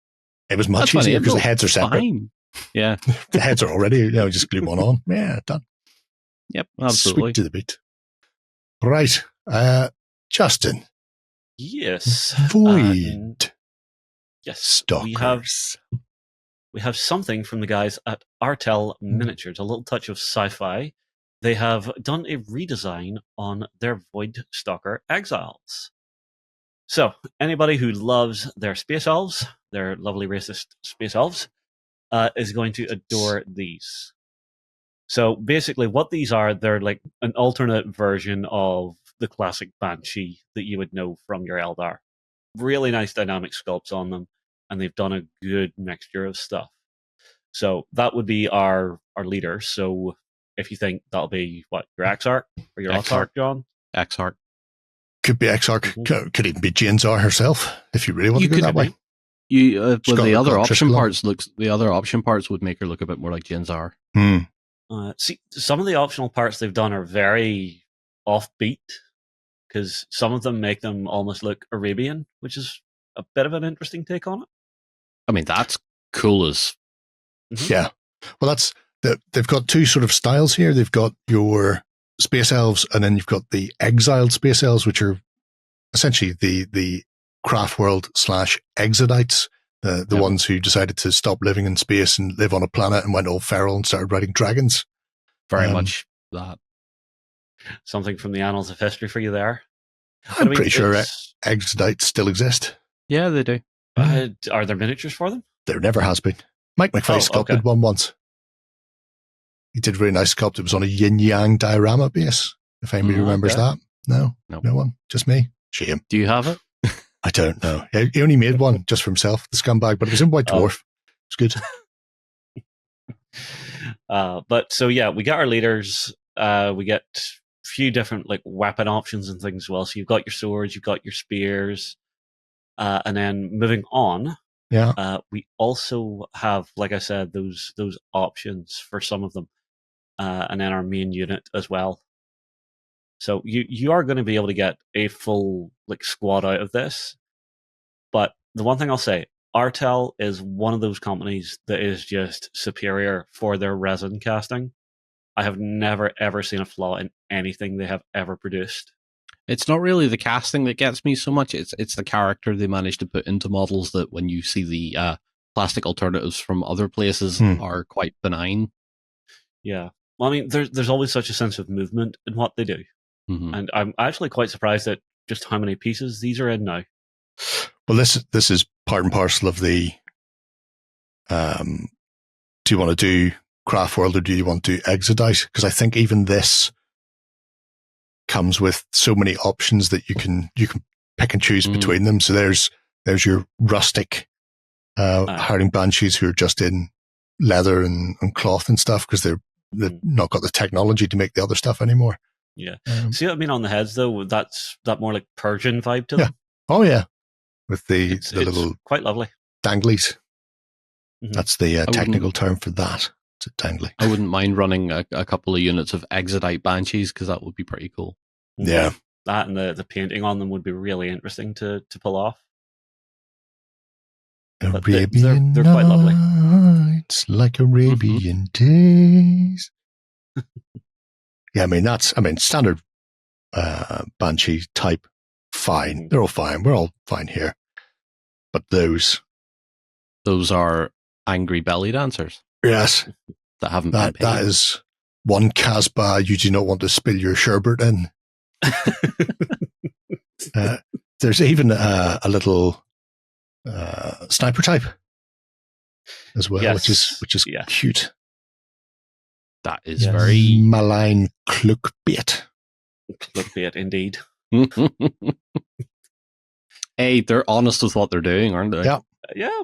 [SPEAKER 2] It was much easier because the heads are separate.
[SPEAKER 4] Fine. Yeah,
[SPEAKER 2] the heads are already. Just glue one on. Yeah, done.
[SPEAKER 4] Yep, absolutely.
[SPEAKER 2] Sweet to the beat. Right, Justin.
[SPEAKER 3] Yes.
[SPEAKER 2] Void.
[SPEAKER 3] Yes.
[SPEAKER 2] Stalkers.
[SPEAKER 3] We have something from the guys at Artel Miniatures, a little touch of sci-fi. They have done a redesign on their Void Stalker Exiles. So, anybody who loves their space elves, their lovely racist space elves, is going to adore these. So, basically, what these are, they're like an alternate version of the classic Banshee that you would know from your Eldar. Really nice dynamic sculpts on them, and they've done a good mixture of stuff. So, that would be our leader. So, if you think that'll be, what, your Exarch or your Exarch, John?
[SPEAKER 4] Exarch.
[SPEAKER 2] Could be Exarch. Mm-hmm. Could even be Jane Czar herself, if you really want to go that way.
[SPEAKER 4] The other option parts would make her look a bit more like Jane Czar.
[SPEAKER 3] See, some of the optional parts they've done are very offbeat, because some of them make them almost look Arabian, which is a bit of an interesting take on it.
[SPEAKER 4] I mean, that's cool as...
[SPEAKER 2] Mm-hmm. Yeah. Well, they've got two sort of styles here. They've got your space elves, and then you've got the exiled space elves, which are essentially the craft world / exodites, the ones who decided to stop living in space and live on a planet and went all feral and started riding dragons.
[SPEAKER 4] Very much that.
[SPEAKER 3] Something from the annals of history for you there.
[SPEAKER 2] I'm pretty sure exodites still exist.
[SPEAKER 4] Yeah, they do.
[SPEAKER 3] Are there miniatures for them?
[SPEAKER 2] There never has been. Mike McFay sculpted one once. He did a really nice sculpt. It was on a yin-yang diorama base, if anybody remembers that. No one, just me. Shame.
[SPEAKER 4] Do you have it?
[SPEAKER 2] I don't know. He only made one just for himself, the scumbag, but it was in White Dwarf. It's good.
[SPEAKER 3] But so yeah, we got our leaders. We get a few different like weapon options and things as well. So you've got your swords, you've got your spears, and then moving on.
[SPEAKER 2] Yeah.
[SPEAKER 3] We also have, like I said, those options for some of them, and then our main unit as well. So you are going to be able to get a full like squad out of this. But the one thing I'll say, Artel is one of those companies that is just superior for their resin casting. I have never ever seen a flaw in anything they have ever produced.
[SPEAKER 4] It's not really the casting that gets me so much. It's the character they managed to put into models that when you see the plastic alternatives from other places are quite benign. Yeah.
[SPEAKER 3] Well, I mean, there's always such a sense of movement in what they do. Mm-hmm. And I'm actually quite surprised at just how many pieces these are in now.
[SPEAKER 2] Well, this is part and parcel of the do you want to do Craft World or do you want to do Exodite? Because I think even this comes with so many options that you can pick and choose between them. So there's your rustic hiring banshees who are just in leather and cloth and stuff because they've not got the technology to make the other stuff anymore.
[SPEAKER 3] Yeah. See what I mean on the heads though? That's that more like Persian vibe to them.
[SPEAKER 2] Oh yeah. With the little
[SPEAKER 3] quite lovely
[SPEAKER 2] danglies. Mm-hmm. That's the technical term for that. It's a dangly.
[SPEAKER 4] I wouldn't mind running a couple of units of Exodite banshees because that would be pretty cool.
[SPEAKER 2] Yeah.
[SPEAKER 3] That and the painting on them would be really interesting to pull off.
[SPEAKER 2] Arabian
[SPEAKER 3] they're quite lovely.
[SPEAKER 2] It's like Arabian days. Yeah, I mean, standard banshee type, fine. They're all fine. We're all fine here. But those
[SPEAKER 4] are angry belly dancers.
[SPEAKER 2] Yes.
[SPEAKER 4] That haven't been paid.
[SPEAKER 2] That is one Casbah you do not want to spill your sherbet in. There's even a little sniper type as well, which is cute.
[SPEAKER 4] That is very
[SPEAKER 2] malign clickbait.
[SPEAKER 3] Clickbait indeed.
[SPEAKER 4] Hey, they're honest with what they're doing, aren't they?
[SPEAKER 2] Yeah.
[SPEAKER 3] Yeah.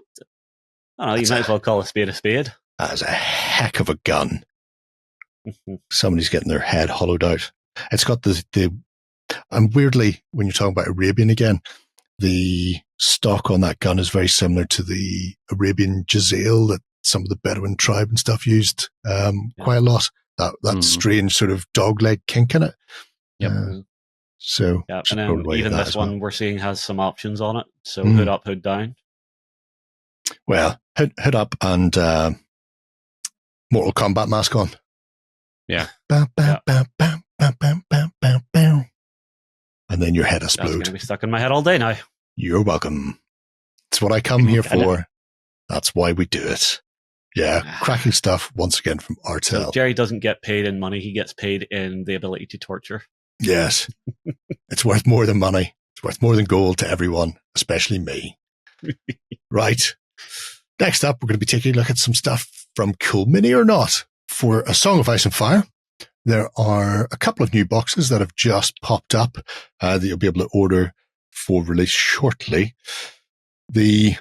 [SPEAKER 3] I don't know, you might as well call a spade a spade.
[SPEAKER 2] That is a heck of a gun. Somebody's getting their head hollowed out. It's got and weirdly, when you're talking about Arabian again, the stock on that gun is very similar to the Arabian Jazeel that some of the Bedouin tribe and stuff used quite a lot. That strange sort of dog leg kink in it.
[SPEAKER 4] Yep.
[SPEAKER 2] So,
[SPEAKER 3] and then even this one we're seeing has some options on it. So hood up, hood down.
[SPEAKER 2] Well, hood up and Mortal Kombat mask on.
[SPEAKER 4] Yeah.
[SPEAKER 2] And then your head
[SPEAKER 3] That's
[SPEAKER 2] explodes.
[SPEAKER 3] going to be stuck in my head all day now.
[SPEAKER 2] You're welcome. It's what I come here for. That's why we do it. Yeah, cracking stuff once again from Artel.
[SPEAKER 3] So Jerry doesn't get paid in money; he gets paid in the ability to torture.
[SPEAKER 2] Yes, it's worth more than money. It's worth more than gold to everyone, especially me. Right. Next up, we're going to be taking a look at some stuff from Cool Mini or Not. For A Song of Ice and Fire, there are a couple of new boxes that have just popped up that you'll be able to order for release shortly. The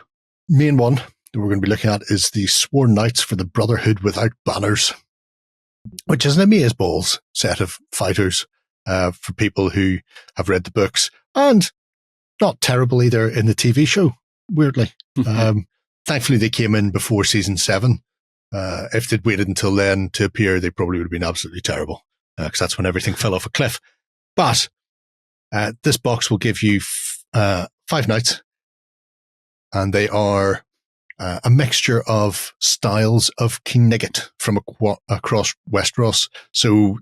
[SPEAKER 2] main one that we're going to be looking at is the Sworn Knights for the Brotherhood Without Banners, which is an amazeballs set of fighters for people who have read the books and not terrible either in the TV show, weirdly. Thankfully, they came in before season 7. If they'd waited until then to appear, they probably would have been absolutely terrible because that's when everything fell off a cliff. But this box will give you 5 knights, and they are a mixture of styles of King Nigget from across Westeros. So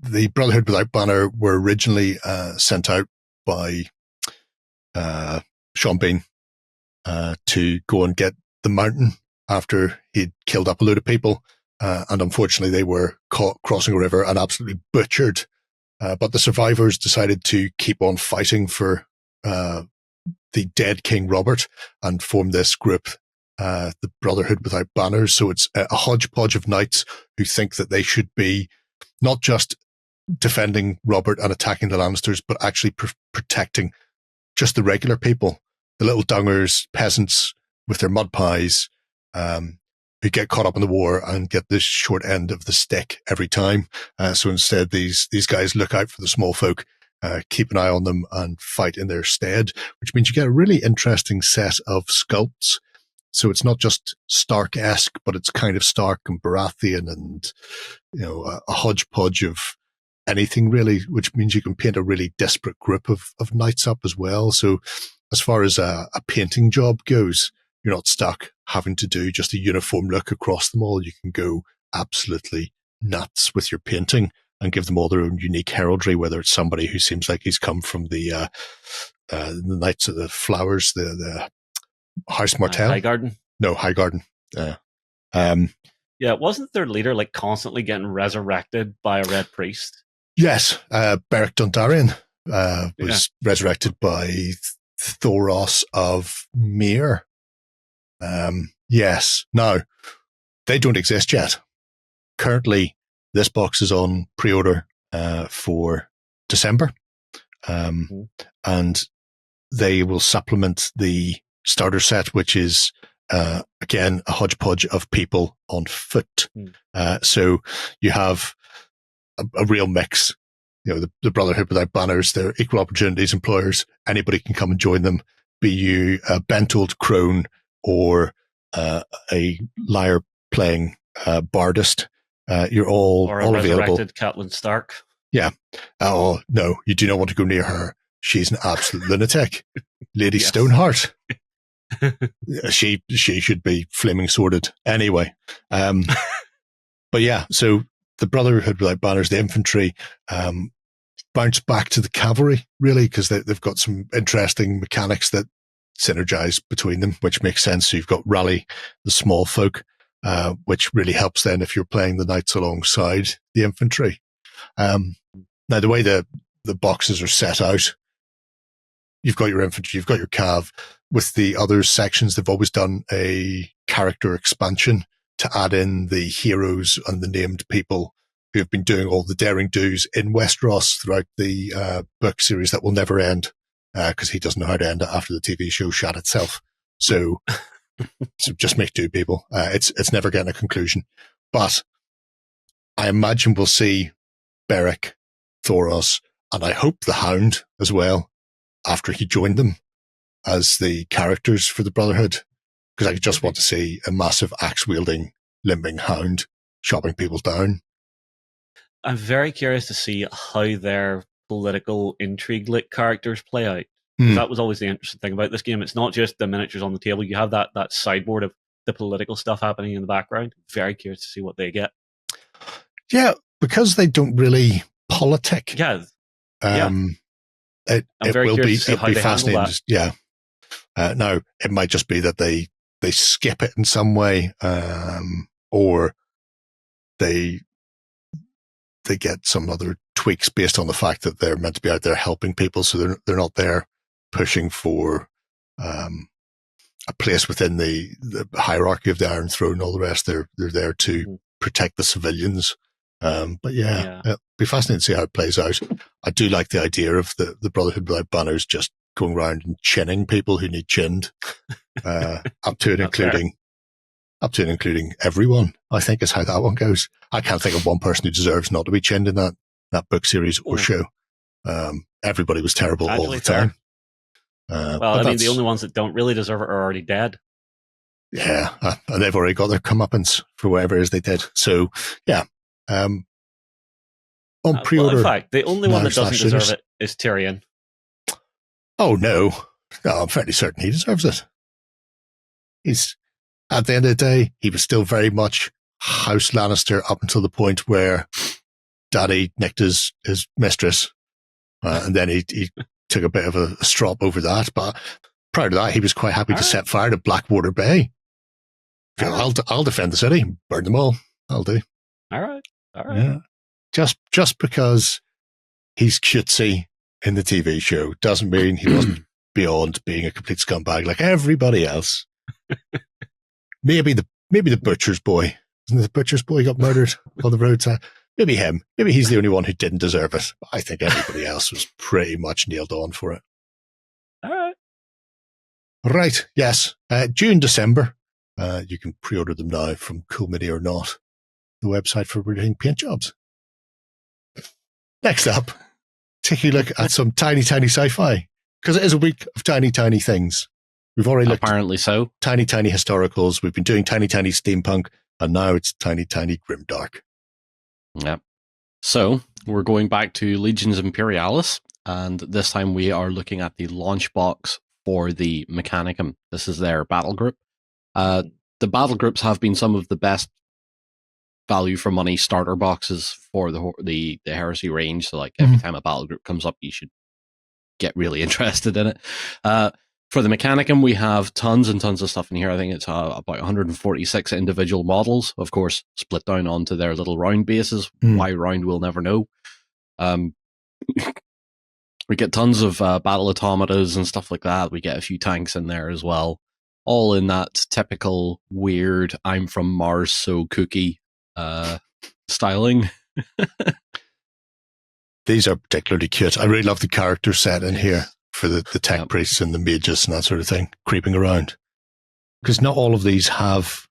[SPEAKER 2] the Brotherhood Without Banner were originally sent out by Sean Bean to go and get the mountain after he'd killed up a load of people. And unfortunately, they were caught crossing a river and absolutely butchered. But the survivors decided to keep on fighting for the dead King Robert and formed this group the Brotherhood Without Banners. So it's a hodgepodge of knights who think that they should be not just defending Robert and attacking the Lannisters, but actually protecting just the regular people, the little dungers, peasants with their mud pies, who get caught up in the war and get the short end of the stick every time. So instead, these guys look out for the small folk, keep an eye on them and fight in their stead, which means you get a really interesting set of sculpts. So it's not just Stark-esque, but it's kind of Stark and Baratheon and, a hodgepodge of anything really, which means you can paint a really disparate group of knights up as well. So as far as a painting job goes, you're not stuck having to do just a uniform look across them all. You can go absolutely nuts with your painting and give them all their own unique heraldry, whether it's somebody who seems like he's come from the Knights of the Flowers, the House Martell.
[SPEAKER 3] Highgarden?
[SPEAKER 2] No, Highgarden.
[SPEAKER 3] Yeah, wasn't their leader like constantly getting resurrected by a red priest?
[SPEAKER 2] Yes, Beric Dondarrion was resurrected by Thoros of Myr. Yes. Now, they don't exist yet. Currently, this box is on pre-order for December. And they will supplement the starter set, which is, again, a hodgepodge of people on foot. So you have a real mix. The Brotherhood Without Banners, they're equal opportunities employers. Anybody can come and join them, be you a bent old crone or a lyre playing bardist. You're all available.
[SPEAKER 3] Resurrected Catelyn Stark.
[SPEAKER 2] Yeah. Oh, no, you do not want to go near her. She's an absolute lunatic. Lady Stoneheart. She should be flaming sworded anyway. But yeah, so the Brotherhood Without Banners, the infantry, bounce back to the cavalry, really, because they've got some interesting mechanics that synergize between them, which makes sense. So you've got Rally, the small folk, which really helps then if you're playing the knights alongside the infantry. Now, the way the boxes are set out, you've got your infantry, you've got your cav. With the other sections, they've always done a character expansion to add in the heroes and the named people who have been doing all the daring do's in Westeros throughout the book series that will never end, because he doesn't know how to end it after the TV show shat itself. So just make do, people. It's never getting a conclusion. But I imagine we'll see Beric, Thoros, and I hope the Hound as well, after he joined them as the characters for the Brotherhood, because I just want to see a massive axe-wielding, limping Hound chopping people down.
[SPEAKER 3] I'm very curious to see how their political intrigue-like characters play out. That was always the interesting thing about this game. It's not just the miniatures on the table. You have that sideboard of the political stuff happening in the background. Very curious to see what they get.
[SPEAKER 2] Yeah, because they don't really politic.
[SPEAKER 3] Yeah.
[SPEAKER 2] It will be fascinating. Yeah. Now, it might just be that they skip it in some way, or they get some other tweaks based on the fact that they're meant to be out there helping people, so they're not there pushing for a place within the hierarchy of the Iron Throne and all the rest. They're there to protect the civilians. But yeah, it'll be fascinating to see how it plays out. I do like the idea of the Brotherhood Without Banners just going around and chinning people who need chinned, up to and including everyone, I think is how that one goes. I can't think of one person who deserves not to be chinned in that book series or show. Everybody was terrible all the time.
[SPEAKER 3] The only ones that don't really deserve it are already dead.
[SPEAKER 2] Yeah, and they've already got their comeuppance for whatever it is they did. So, yeah. On pre-order.
[SPEAKER 3] In fact, the only one that doesn't deserve it is Tyrion.
[SPEAKER 2] Oh, no. I'm fairly certain he deserves it. He's, at the end of the day, he was still very much House Lannister up until the point where Daddy nicked his mistress. And then he took a bit of a strop over that. But prior to that, he was quite happy to set fire to Blackwater Bay. I'll defend the city, burn them all. I'll do.
[SPEAKER 3] All right.
[SPEAKER 2] Yeah. Just because he's cutesy in the TV show doesn't mean he wasn't beyond being a complete scumbag like everybody else. maybe the butcher's boy. Isn't the butcher's boy got murdered on the roadside? Maybe him. Maybe he's the only one who didn't deserve it. I think everybody else was pretty much nailed on for it.
[SPEAKER 3] All right.
[SPEAKER 2] Right, yes. June, December. You can pre-order them now from Cool Mini or Not, the website for reading paint jobs. Next up, taking a look at some tiny sci-fi, because it is a week of tiny things. We've already looked
[SPEAKER 4] Apparently so.
[SPEAKER 2] tiny historicals. We've been doing tiny steampunk, and now it's tiny grimdark.
[SPEAKER 4] Yeah. So we're going back to Legions Imperialis, and this time we are looking at the launch box for the Mechanicum. This is their battle group. The battle groups have been some of the best value for money starter boxes for the Heresy range. So like every time a battle group comes up, you should get really interested in it. For the Mechanicum, we have tons and tons of stuff in here. I think it's about 146 individual models, of course, split down onto their little round bases. Why round, we'll never know. We get tons of battle automatas and stuff like that. We get a few tanks in there as well. All in that typical weird, I'm from Mars, so kooky styling.
[SPEAKER 2] These are particularly cute. I really love the character set in here for the tech priests and the mages and that sort of thing creeping around. Because not all of these have...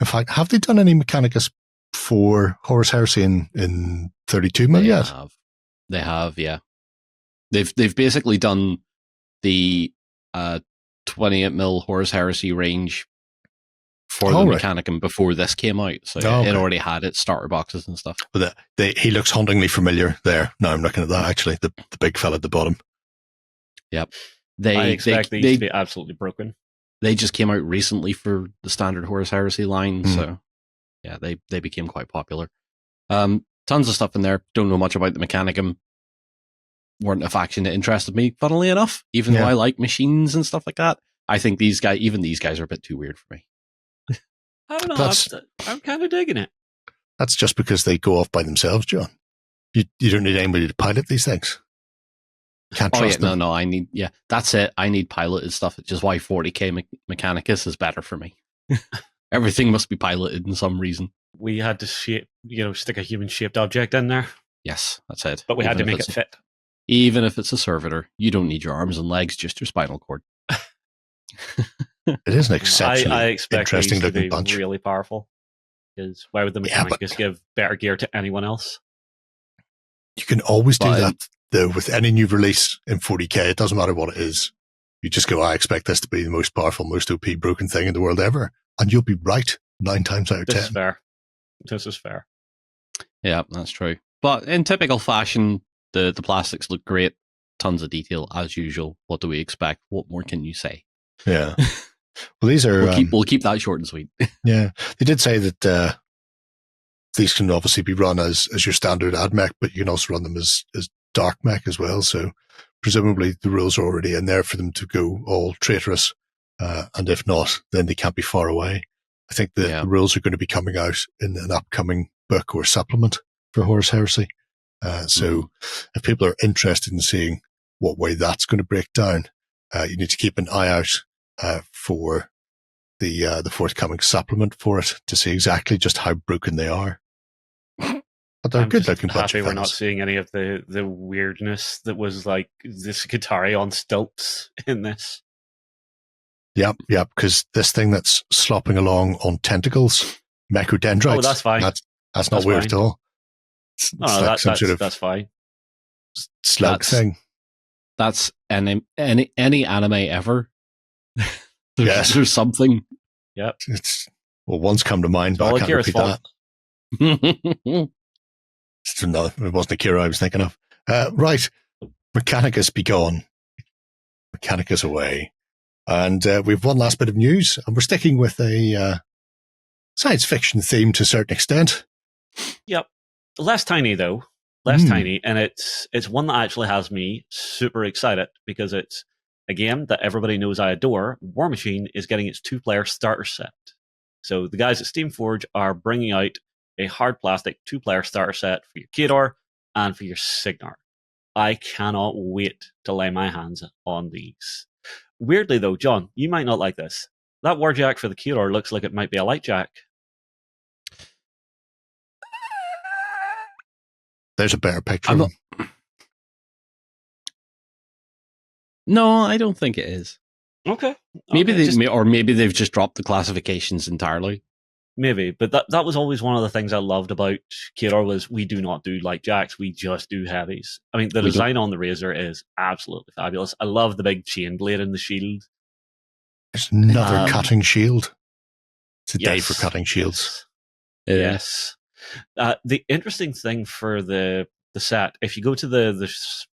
[SPEAKER 2] In fact, have they done any Mechanicus for Horus Heresy in 32 mil yet?
[SPEAKER 4] They have, yeah. They've basically done the 28 mil Horus Heresy range for the Mechanicum before this came out. So it already had its starter boxes and stuff.
[SPEAKER 2] But he looks hauntingly familiar there. Now I'm looking at that, actually, the big fella at the bottom.
[SPEAKER 4] Yep.
[SPEAKER 3] I expect these to be absolutely broken.
[SPEAKER 4] They just came out recently for the standard Horus Heresy line, so yeah, they became quite popular. Tons of stuff in there. Don't know much about the Mechanicum. Weren't a faction that interested me, funnily enough, even though I like machines and stuff like that. I think these guys are a bit too weird for me.
[SPEAKER 3] I don't know. I'm kind of digging it.
[SPEAKER 2] That's just because they go off by themselves, John. You don't need anybody to pilot these things. Can't trust them.
[SPEAKER 4] No, that's it. I need piloted stuff, which is why 40k Mechanicus is better for me. Everything must be piloted in some reason.
[SPEAKER 3] We had to stick a human-shaped object in there.
[SPEAKER 4] Yes, that's it.
[SPEAKER 3] But we had to make it fit.
[SPEAKER 4] Even if it's a servitor, you don't need your arms and legs, just your spinal cord.
[SPEAKER 2] It is an exceptionally interesting looking bunch.
[SPEAKER 3] Really powerful. Because why would the Mechanicus give better gear to anyone else?
[SPEAKER 2] You can always do that, though, with any new release in 40k. It doesn't matter what it is. You just go, I expect this to be the most powerful, most OP broken thing in the world ever. And you'll be right 9 times out of 10.
[SPEAKER 3] This is fair.
[SPEAKER 4] Yeah, that's true. But in typical fashion, the plastics look great. Tons of detail, as usual. What do we expect? What more can you say?
[SPEAKER 2] Yeah. Well, these are...
[SPEAKER 4] We'll keep that short and sweet.
[SPEAKER 2] Yeah. They did say that these can obviously be run as your standard ad mech, but you can also run them as dark mech as well. So presumably the rules are already in there for them to go all traitorous. And if not, then they can't be far away. I think the rules are going to be coming out in an upcoming book or supplement for Horus Heresy. So if people are interested in seeing what way that's going to break down, you need to keep an eye out for the forthcoming supplement for it to see exactly just how broken they are. But they're good looking bunch of things.
[SPEAKER 3] We're not seeing any of the weirdness that was like this Qatari on stilts in this.
[SPEAKER 2] Yep, because this thing that's slopping along on tentacles, mechadendrites.
[SPEAKER 3] Oh, that's fine.
[SPEAKER 2] That's not weird at all.
[SPEAKER 3] That's fine.
[SPEAKER 2] Slug thing.
[SPEAKER 4] That's any anime ever. There's something.
[SPEAKER 3] Yep.
[SPEAKER 2] One's come to mind, but I can't repeat that. No, it wasn't Akira I was thinking of. Right. Mechanicus be gone. Mechanicus away. And we've one last bit of news, and we're sticking with a science fiction theme to a certain extent.
[SPEAKER 3] Yep. Less tiny, though. Less tiny. And it's one that actually has me super excited because it's a game that everybody knows I adore. Warmachine is getting its 2-player starter set. So the guys at Steamforged are bringing out a hard plastic 2-player starter set for your Khador and for your Cygnar. I cannot wait to lay my hands on these. Weirdly, though, John, you might not like this. that warjack for the Khador looks like it might be a light jack.
[SPEAKER 2] There's a better picture.
[SPEAKER 4] I'm not- No, I don't think it is.
[SPEAKER 3] Okay.
[SPEAKER 4] Maybe
[SPEAKER 3] Okay,
[SPEAKER 4] maybe they've just dropped the classifications entirely.
[SPEAKER 3] maybe, but that was always one of the things I loved about Khador was we do not do light jacks, we just do heavies. I mean, the
[SPEAKER 4] We
[SPEAKER 3] design on the Razor is absolutely fabulous. I love the big chain blade in the shield.
[SPEAKER 2] There's another
[SPEAKER 3] Um,
[SPEAKER 2] cutting shield. It's a day
[SPEAKER 3] Yes.
[SPEAKER 2] for cutting shields.
[SPEAKER 3] Yes. The interesting thing for the set, if you go to the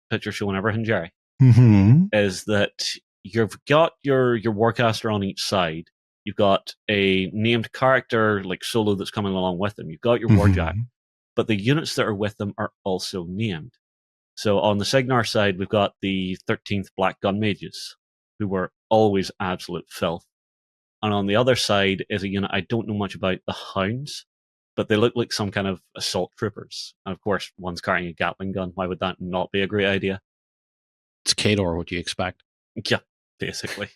[SPEAKER 3] picture showing everything, Jerry,
[SPEAKER 2] Mm-hmm.
[SPEAKER 3] is that you've got your Warcaster on each side. You've got a named character like solo that's coming along with them. You've got your Warjack, but the units that are with them are also named. So on the Cygnar side, we've got the 13th Black Gun Mages, who were always absolute filth. And on the other side is a unit I don't know much about, the Hounds, but they look like some kind of assault troopers. And of course, one's carrying a Gatling gun. Why would that not be a great idea?
[SPEAKER 4] It's Khador, what do you expect?
[SPEAKER 3] Yeah, basically.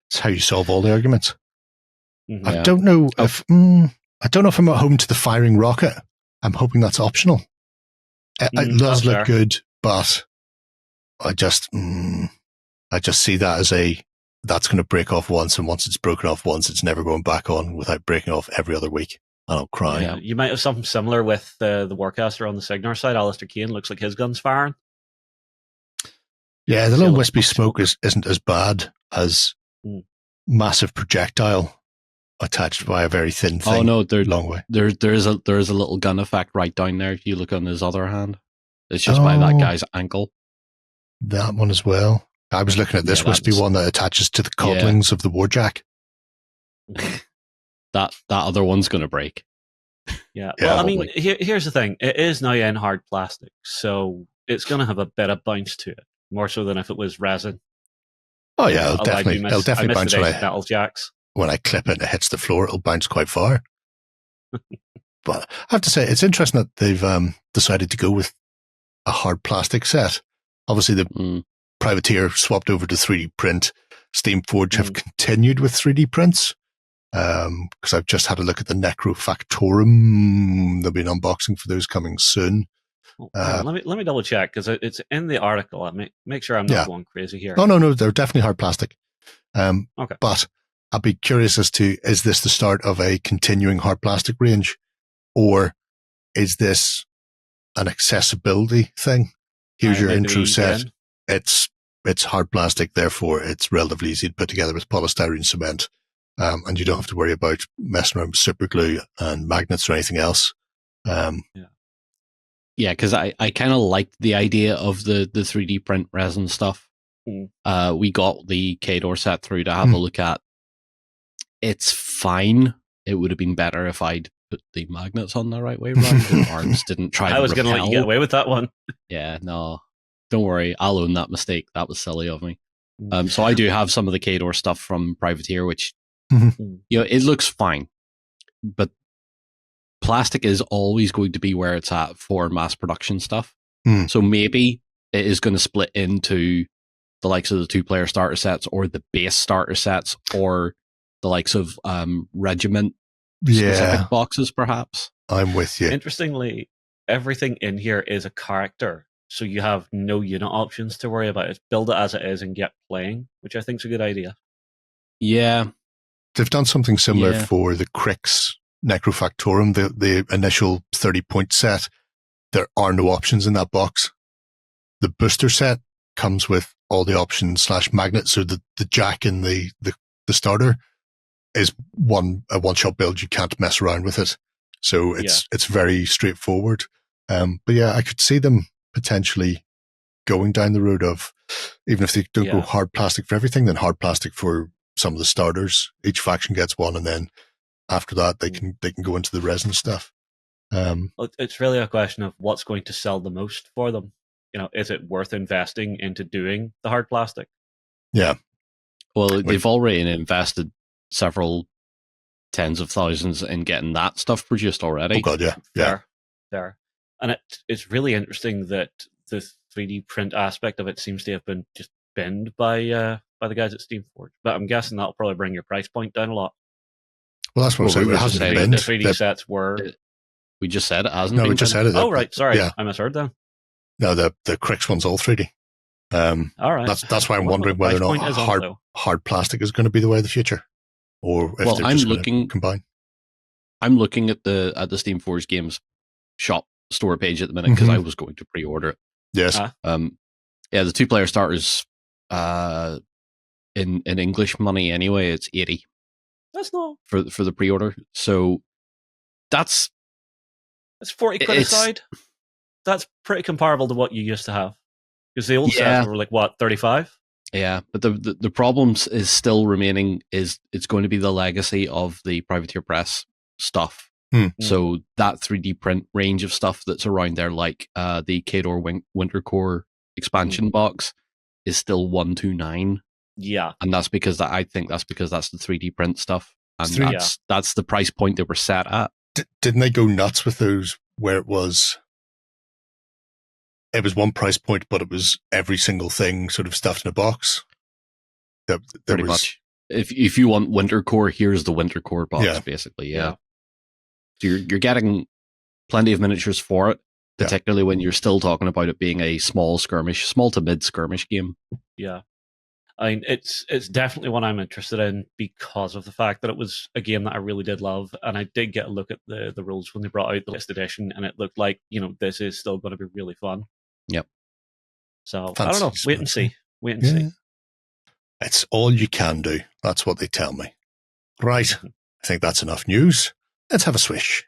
[SPEAKER 2] It's how you solve all the arguments.
[SPEAKER 3] Mhm.
[SPEAKER 2] I don't know if I'm at home to the firing rocket. I'm hoping that's optional. It
[SPEAKER 3] that's
[SPEAKER 2] does look
[SPEAKER 3] fair.
[SPEAKER 2] good, but I just see that as that's going to break off once, and once it's broken off once, it's never going back on without breaking off every other week. And I'll cry.
[SPEAKER 3] Yeah, you might have something similar with the Warcaster on the Cygnar side. Alistair Kane looks like his gun's firing.
[SPEAKER 2] Yeah, the
[SPEAKER 3] See a
[SPEAKER 2] little
[SPEAKER 3] little
[SPEAKER 2] wispy
[SPEAKER 3] smoke.
[SPEAKER 2] smoke isn't as bad as massive projectile attached by a very thin thing.
[SPEAKER 4] Oh no,
[SPEAKER 2] long way.
[SPEAKER 4] there is a little gun effect right down there. If you look on his other hand, it's just by that guy's ankle.
[SPEAKER 2] That one as well. I was looking at this wispy one that attaches to the codlings of the Warjack.
[SPEAKER 4] That other one's going to break.
[SPEAKER 3] Yeah.
[SPEAKER 2] Yeah,
[SPEAKER 3] Well, I mean,
[SPEAKER 4] probably.
[SPEAKER 3] here's the thing. It is now in hard plastic, so it's going to have a bit of bounce to it, more so than if it was resin.
[SPEAKER 2] Oh yeah, it'll
[SPEAKER 3] Although I
[SPEAKER 2] definitely
[SPEAKER 3] miss
[SPEAKER 2] bounce
[SPEAKER 3] the days of metal jacks.
[SPEAKER 2] when I clip it and it hits the floor. It'll bounce quite far. But I have to say, it's interesting that they've decided to go with a hard plastic set. Obviously, the Privateer swapped over to 3D print. Steamforged have continued with 3D prints. Because I've just had a look at the Necrofactorum. There'll be an unboxing for those coming soon.
[SPEAKER 3] Let me double check because it's in the article. Make sure I'm not going crazy here.
[SPEAKER 2] Oh no, they're definitely hard plastic.
[SPEAKER 3] Okay.
[SPEAKER 2] But I'd be curious as to, is this the start of a continuing hard plastic range, or is this an accessibility thing? Here's your intro set. It's hard plastic, therefore it's relatively easy to put together with polystyrene cement. And you don't have to worry about messing around with super glue and magnets or anything else.
[SPEAKER 4] Yeah, because I kind of liked the idea of the 3D print resin stuff. We got the Khador set through to have a look at. It's fine. It would have been better if I'd put the magnets on the right way around and arms didn't try to
[SPEAKER 3] I was going to let you get away with that one.
[SPEAKER 4] Yeah, no. Don't worry. I'll own that mistake. That was silly of me. So I do have some of the Khador stuff from Privateer, which it looks fine. But plastic is always going to be where it's at for mass production stuff. So maybe it is going to split into the likes of the 2-player starter sets or the base starter sets or the likes of regiment specific boxes, perhaps.
[SPEAKER 2] I'm with you.
[SPEAKER 3] Interestingly, everything in here is a character, so you have no unit options to worry about. It's build it as it is and get playing, which I think is a good idea.
[SPEAKER 4] Yeah.
[SPEAKER 2] They've done something similar for the Crix Necrofactorum, the initial 30-point set. There are no options in that box. The booster set comes with all the options / magnets, so the jack in the starter is a one-shot build. You can't mess around with it. So it's very straightforward. But yeah, I could see them potentially going down the road of, even if they don't go hard plastic for everything, then hard plastic for some of the starters. Each faction gets one, and then after that they can go into the resin stuff.
[SPEAKER 3] It's really a question of what's going to sell the most for them. Is it worth investing into doing the hard plastic?
[SPEAKER 2] Yeah.
[SPEAKER 4] Well, they've already invested several tens of thousands in getting that stuff produced already.
[SPEAKER 2] Oh god, yeah.
[SPEAKER 3] Fair. And it's really interesting that the 3D print aspect of it seems to have been just binned by by the guys at Steamforged, but I'm guessing that'll probably bring your price point down a lot.
[SPEAKER 2] Well, that's what I'm saying.
[SPEAKER 4] we
[SPEAKER 2] It
[SPEAKER 4] were just
[SPEAKER 2] hasn't
[SPEAKER 4] saying
[SPEAKER 3] The
[SPEAKER 2] been.
[SPEAKER 3] 3D sets were.
[SPEAKER 4] We just said it hasn't
[SPEAKER 2] No,
[SPEAKER 4] been.
[SPEAKER 2] we just said it.
[SPEAKER 3] Oh, right. Sorry.
[SPEAKER 2] Yeah.
[SPEAKER 3] I misheard then.
[SPEAKER 2] No, the Crix one's all 3D.
[SPEAKER 3] All right.
[SPEAKER 2] That's why I'm
[SPEAKER 3] Well,
[SPEAKER 2] wondering
[SPEAKER 3] the
[SPEAKER 2] whether or
[SPEAKER 3] price
[SPEAKER 2] not
[SPEAKER 3] point is on,
[SPEAKER 2] hard
[SPEAKER 3] though.
[SPEAKER 2] hard plastic is going to be the way of the future, or if
[SPEAKER 4] Well,
[SPEAKER 2] they're
[SPEAKER 4] I'm
[SPEAKER 2] just going
[SPEAKER 4] looking-
[SPEAKER 2] to combine.
[SPEAKER 4] I'm looking at the Steamforged Games shop store page at the minute because I was going to pre-order it.
[SPEAKER 2] Yes.
[SPEAKER 4] Yeah, the 2-player starters in English money anyway, it's 80
[SPEAKER 3] That's not.
[SPEAKER 4] for the pre-order. So that's
[SPEAKER 3] 40 quid
[SPEAKER 4] It's-
[SPEAKER 3] aside. That's pretty comparable to what you used to have. Because the old
[SPEAKER 4] Yeah.
[SPEAKER 3] sets were like, what, 35?
[SPEAKER 4] yeah, but the problems is still remaining. Is it's going to be the legacy of the Privateer Press stuff. So that 3D print range of stuff that's around there, like the Khador Winter Core expansion box, is still 129,
[SPEAKER 3] Yeah.
[SPEAKER 4] and that's because I think that's because that's the 3D print stuff, and
[SPEAKER 2] It's 3D.
[SPEAKER 4] that's the price point they were set at.
[SPEAKER 2] Didn't they go nuts with those where it was one price point, but it was every single thing sort of stuffed in a box? There
[SPEAKER 4] Pretty
[SPEAKER 2] was-
[SPEAKER 4] much. If you want Winter Core, here's the Winter Core box,
[SPEAKER 2] Yeah.
[SPEAKER 4] basically.
[SPEAKER 3] Yeah.
[SPEAKER 4] Yeah. So you're getting plenty of miniatures for it,
[SPEAKER 2] Yeah.
[SPEAKER 4] particularly when you're still talking about it being a small to mid skirmish game.
[SPEAKER 3] Yeah. I mean, it's definitely one I'm interested in because of the fact that it was a game that I really did love, and I did get a look at the rules when they brought out the latest edition, and it looked like, this is still going to be really fun.
[SPEAKER 4] Yep.
[SPEAKER 3] So,
[SPEAKER 2] Fancy
[SPEAKER 3] I don't know. Wait and
[SPEAKER 2] stuff,
[SPEAKER 3] see. Wait and
[SPEAKER 2] Yeah.
[SPEAKER 3] see.
[SPEAKER 2] It's all you can do. That's what they tell me. Right. I think that's enough news. Let's have a swish.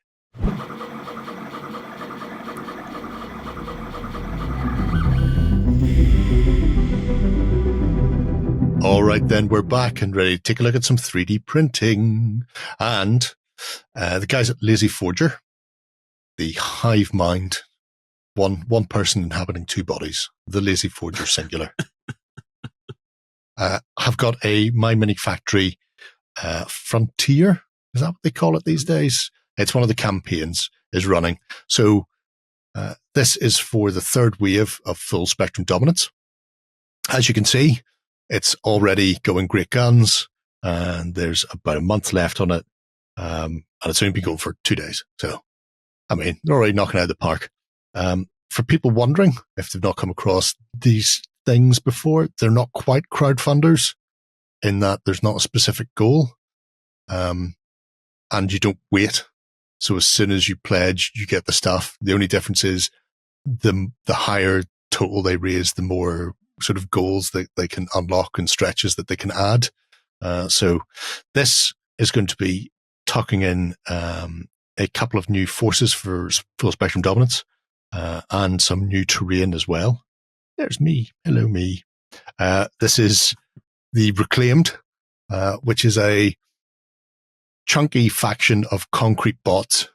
[SPEAKER 2] All right, then we're back and ready to take a look at some 3D printing. And the guys at Lazy Forger, the hive mind, one person inhabiting 2 bodies, the Lazy Forger singular, have got a My Mini Factory Frontier. Is that what they call it these days? It's one of the campaigns is running. So this is for the 3rd wave of full spectrum dominance. As you can see, it's already going great guns, and there's about a month left on it, and it's only been going for 2 days. So, I mean, they're already knocking it out of the park. For people wondering if they've not come across these things before, they're not quite crowdfunders in that there's not a specific goal, and you don't wait. So as soon as you pledge, you get the stuff. The only difference is the higher total they raise, the more sort of goals that they can unlock and stretches that they can add. So this is going to be tucking in a couple of new forces for full spectrum dominance, and some new terrain as well. There's me. Hello, me. This is the Reclaimed, which is a chunky faction of concrete bots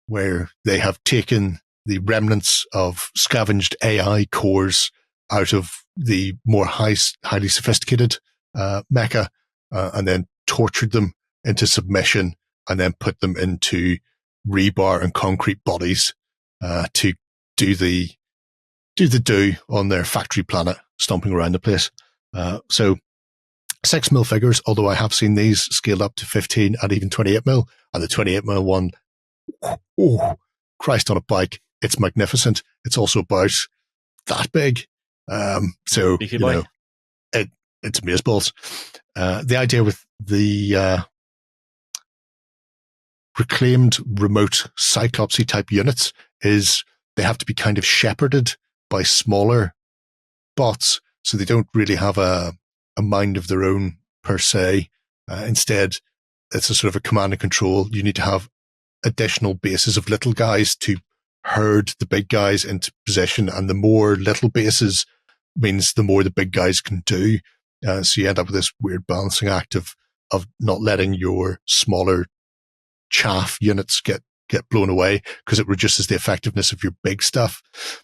[SPEAKER 2] where they have taken the remnants of scavenged AI cores out of the more highly sophisticated mecha, and then tortured them into submission, and then put them into rebar and concrete bodies to do the on their factory planet, stomping around the place. So 6mm figures, although I have seen these scaled up to 15 and even 28mm, and the 28mm one, oh, Christ on a bike. It's magnificent. It's also about that big. So,
[SPEAKER 3] Beefy
[SPEAKER 2] you
[SPEAKER 3] boy.
[SPEAKER 2] know, it's amazeballs. The idea with the Reclaimed remote Cyclopsy type units is they have to be kind of shepherded by smaller bots, so they don't really have a mind of their own per se. Instead, it's a sort of a command and control. You need to have additional bases of little guys to herd the big guys into position, and the more little bases means the more the big guys can do. So you end up with this weird balancing act of not letting your smaller chaff units get blown away, because it reduces the effectiveness of your big stuff.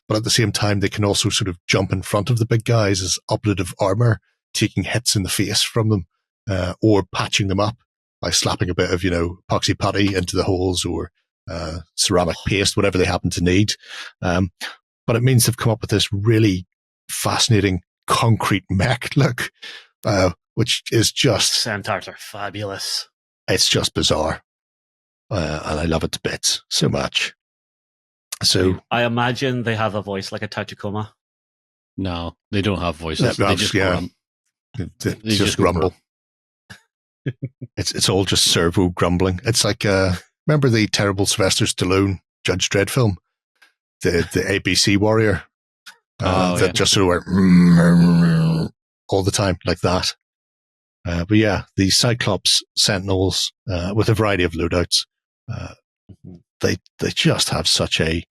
[SPEAKER 2] But at the same time, they can also sort of jump in front of the big guys as ablative armor, taking hits in the face from them, or patching them up by slapping a bit of, epoxy putty into the holes, or ceramic paste, whatever they happen to need. But it means they've come up with this really fascinating concrete mech look, which is just...
[SPEAKER 3] Centaurs are fabulous.
[SPEAKER 2] It's just bizarre. And I love it to bits so much. So
[SPEAKER 3] I imagine they have a voice like a Tachikoma.
[SPEAKER 4] No, they don't have voices.
[SPEAKER 2] Yeah,
[SPEAKER 4] They just grunt.
[SPEAKER 2] They
[SPEAKER 4] They
[SPEAKER 2] just grumble. It's all just servo grumbling. It's like, remember the terrible Sylvester Stallone Judge Dredd film? The ABC warrior? That just sort of went all the time, like that. But yeah, the Cyclops Sentinels, with a variety of loadouts, they just have such a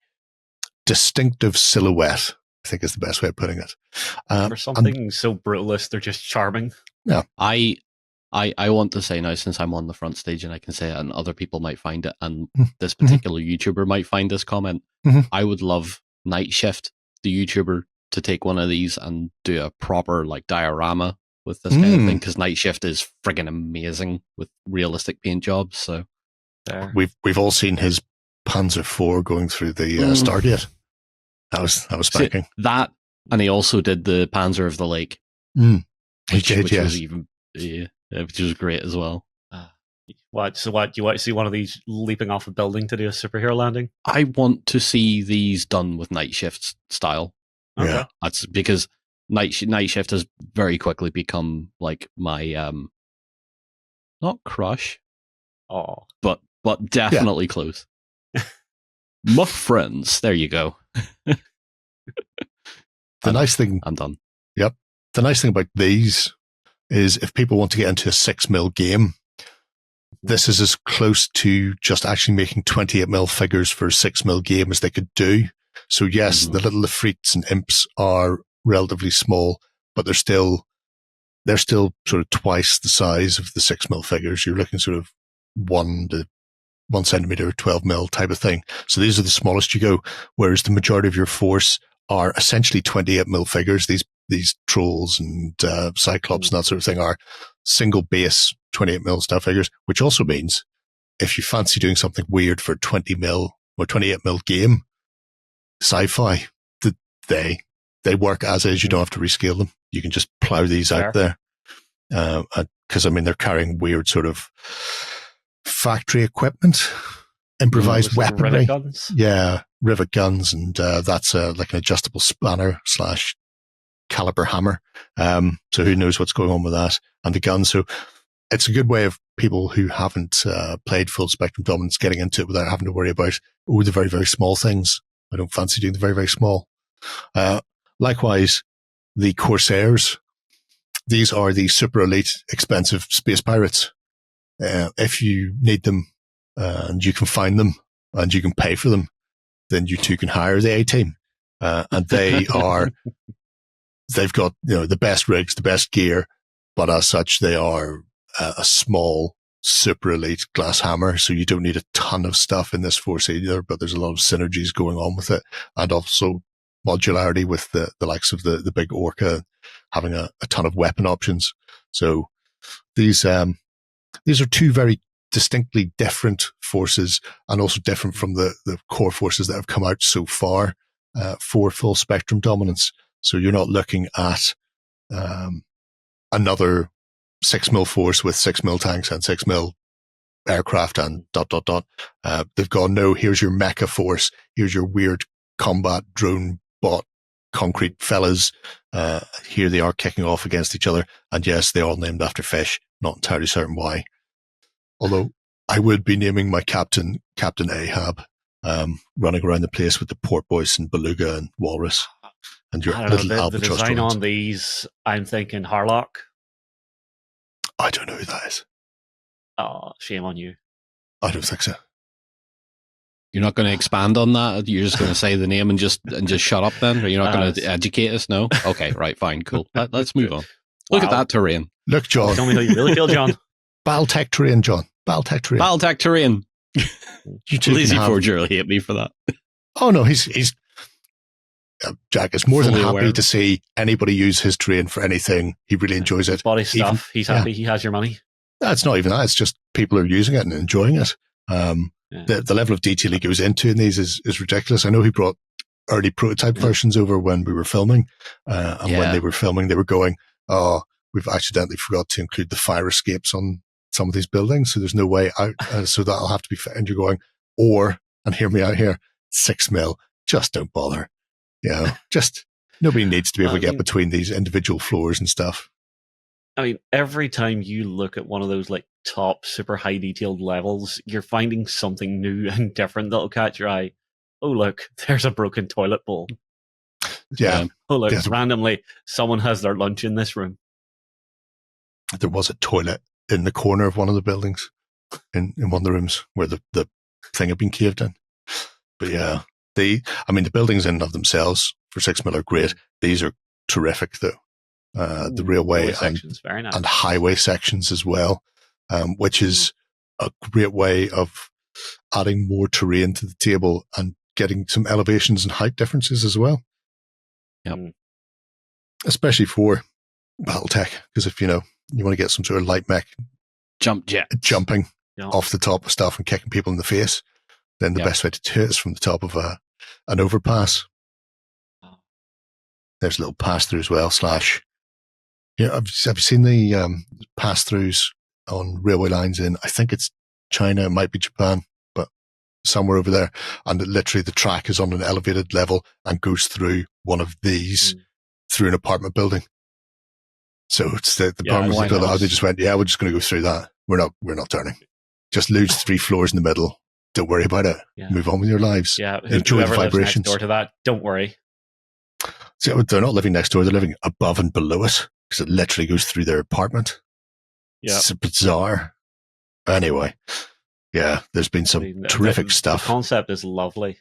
[SPEAKER 2] distinctive silhouette, I think is the best way of putting it.
[SPEAKER 3] For something so brutalist, they're just charming.
[SPEAKER 2] Yeah.
[SPEAKER 4] I want to say now, since I'm on the front stage and I can say it, and other people might find it, and this particular YouTuber might find this comment, I would love Night Shift, the YouTuber, to take one of these and do a proper like diorama with this kind of thing, because Night Shift is friggin' amazing with realistic paint jobs. So
[SPEAKER 2] we've all seen his Panzer IV going through the Stargate. That was spanking.
[SPEAKER 4] That, and he also did the Panzer of the Lake.
[SPEAKER 2] He did,
[SPEAKER 4] which
[SPEAKER 2] yes.
[SPEAKER 4] was even, which was great as well.
[SPEAKER 3] What? So what? You want to see one of these leaping off a building to do a superhero landing?
[SPEAKER 4] I want to see these done with Night Shift style.
[SPEAKER 3] Okay.
[SPEAKER 2] Yeah.
[SPEAKER 4] That's because Night Shift has very quickly become like my not crush, but definitely close. My friends, there you go.
[SPEAKER 2] The nice thing,
[SPEAKER 4] I'm done.
[SPEAKER 2] Yep. The nice thing about these is if people want to get into a 6mm game, this is as close to just actually making 28mm figures for a 6mm game as they could do. So yes, the little Ifrits and Imps are relatively small, but they're still sort of twice the size of the 6mm figures. You're looking sort of 1 centimeter, 12mm type of thing. So these are the smallest you go, whereas the majority of your force are essentially 28mm figures. These trolls and Cyclops and that sort of thing are single base 28mm style figures, which also means if you fancy doing something weird for 20mm or 28mm game, sci-fi, they work as is. You don't have to rescale them. You can just plow these out there. Because, I mean, they're carrying weird sort of factory equipment, improvised weaponry.
[SPEAKER 3] Rivet guns?
[SPEAKER 2] Yeah, rivet guns, and that's like an adjustable spanner / caliber hammer. So who knows what's going on with that and the gun. So it's a good way of people who haven't played full spectrum dominance getting into it without having to worry about the very, very small things. I don't fancy doing the very, very small. Likewise, the Corsairs. These are the super elite, expensive space pirates. If you need them and you can find them and you can pay for them, then you too can hire the A-team. And they've got, the best rigs, the best gear, but as such, they are a small, super elite glass hammer. So you don't need a ton of stuff in this force either, but there's a lot of synergies going on with it. And also modularity with the likes of the big Orca having a ton of weapon options. So these are two very distinctly different forces, and also different from the core forces that have come out so far for full spectrum dominance. So you're not looking at another 6mm force with 6mm tanks and 6mm aircraft and ... They've gone, no, here's your mecha force, here's your weird combat drone bot concrete fellas. Here they are kicking off against each other, and yes, they're all named after fish. Not entirely certain why. Although I would be naming my Captain Ahab, running around the place with the porpoise and beluga and walrus and your little albatross.
[SPEAKER 3] The design
[SPEAKER 2] drones.
[SPEAKER 3] on these, I'm thinking Harlock.
[SPEAKER 2] I don't know who that is.
[SPEAKER 3] Oh, shame on you.
[SPEAKER 2] I don't think so.
[SPEAKER 4] You're not going to expand on that? You're just going to say the name and just shut up then? Or you're not going to educate us? No? Okay, right, fine, cool. Let's move on. Look at that terrain.
[SPEAKER 2] Look, John.
[SPEAKER 3] Tell me how you really feel, John.
[SPEAKER 2] Baltech terrain, John. Baltech terrain.
[SPEAKER 4] Baltech terrain. Lazy Forger will hate me for that.
[SPEAKER 2] Oh, no, he's Jack is more than happy
[SPEAKER 4] aware.
[SPEAKER 2] to see anybody use his terrain for anything. He really enjoys it.
[SPEAKER 3] Body stuff. He's happy. He has your money.
[SPEAKER 2] That's not even that. It's just people are using it and enjoying it. The level of detail he goes into in these is ridiculous. I know he brought early prototype versions over when we were filming. When they were filming, they were going, oh, we've accidentally forgot to include the fire escapes on some of these buildings, so there's no way out. So that'll have to be fit. And you're going, and hear me out here, 6 mil. Just don't bother. Just nobody needs to be able to get between these individual floors and stuff.
[SPEAKER 3] I mean, every time you look at one of those like top super high detailed levels, you're finding something new and different that'll catch your eye. Oh, look, there's a broken toilet bowl.
[SPEAKER 2] Yeah.
[SPEAKER 3] Oh, look, randomly, someone has their lunch in this room.
[SPEAKER 2] There was a toilet in the corner of one of the buildings, in one of the rooms where the thing had been caved in. But yeah, the buildings in and of themselves for 6 mil are great. These are terrific, though. The railway
[SPEAKER 3] sections, very nice.
[SPEAKER 2] And highway sections as well, which is a great way of adding more terrain to the table and getting some elevations and height differences as well.
[SPEAKER 4] Yep.
[SPEAKER 2] Especially for Battletech, because if you want to get some sort of light mech jumping off the top of stuff and kicking people in the face, then the best way to do it is from the top of an overpass. There's a little pass through as well. Have you seen the pass throughs on railway lines in, I think it's China, it might be Japan, but somewhere over there, and literally the track is on an elevated level and goes through one of these through an apartment building. So it's the apartment building out, they just went, we're just going to go through that. We're not turning. Just lose 3 floors in the middle. Don't worry about it. Yeah. Move on with your lives.
[SPEAKER 3] Yeah,
[SPEAKER 2] enjoy the vibrations.
[SPEAKER 3] Next door to that, don't worry.
[SPEAKER 2] See, they're not living next door. They're living above and below it because it literally goes through their apartment. Yeah, it's bizarre. Anyway, there's been some terrific stuff.
[SPEAKER 3] The concept is lovely.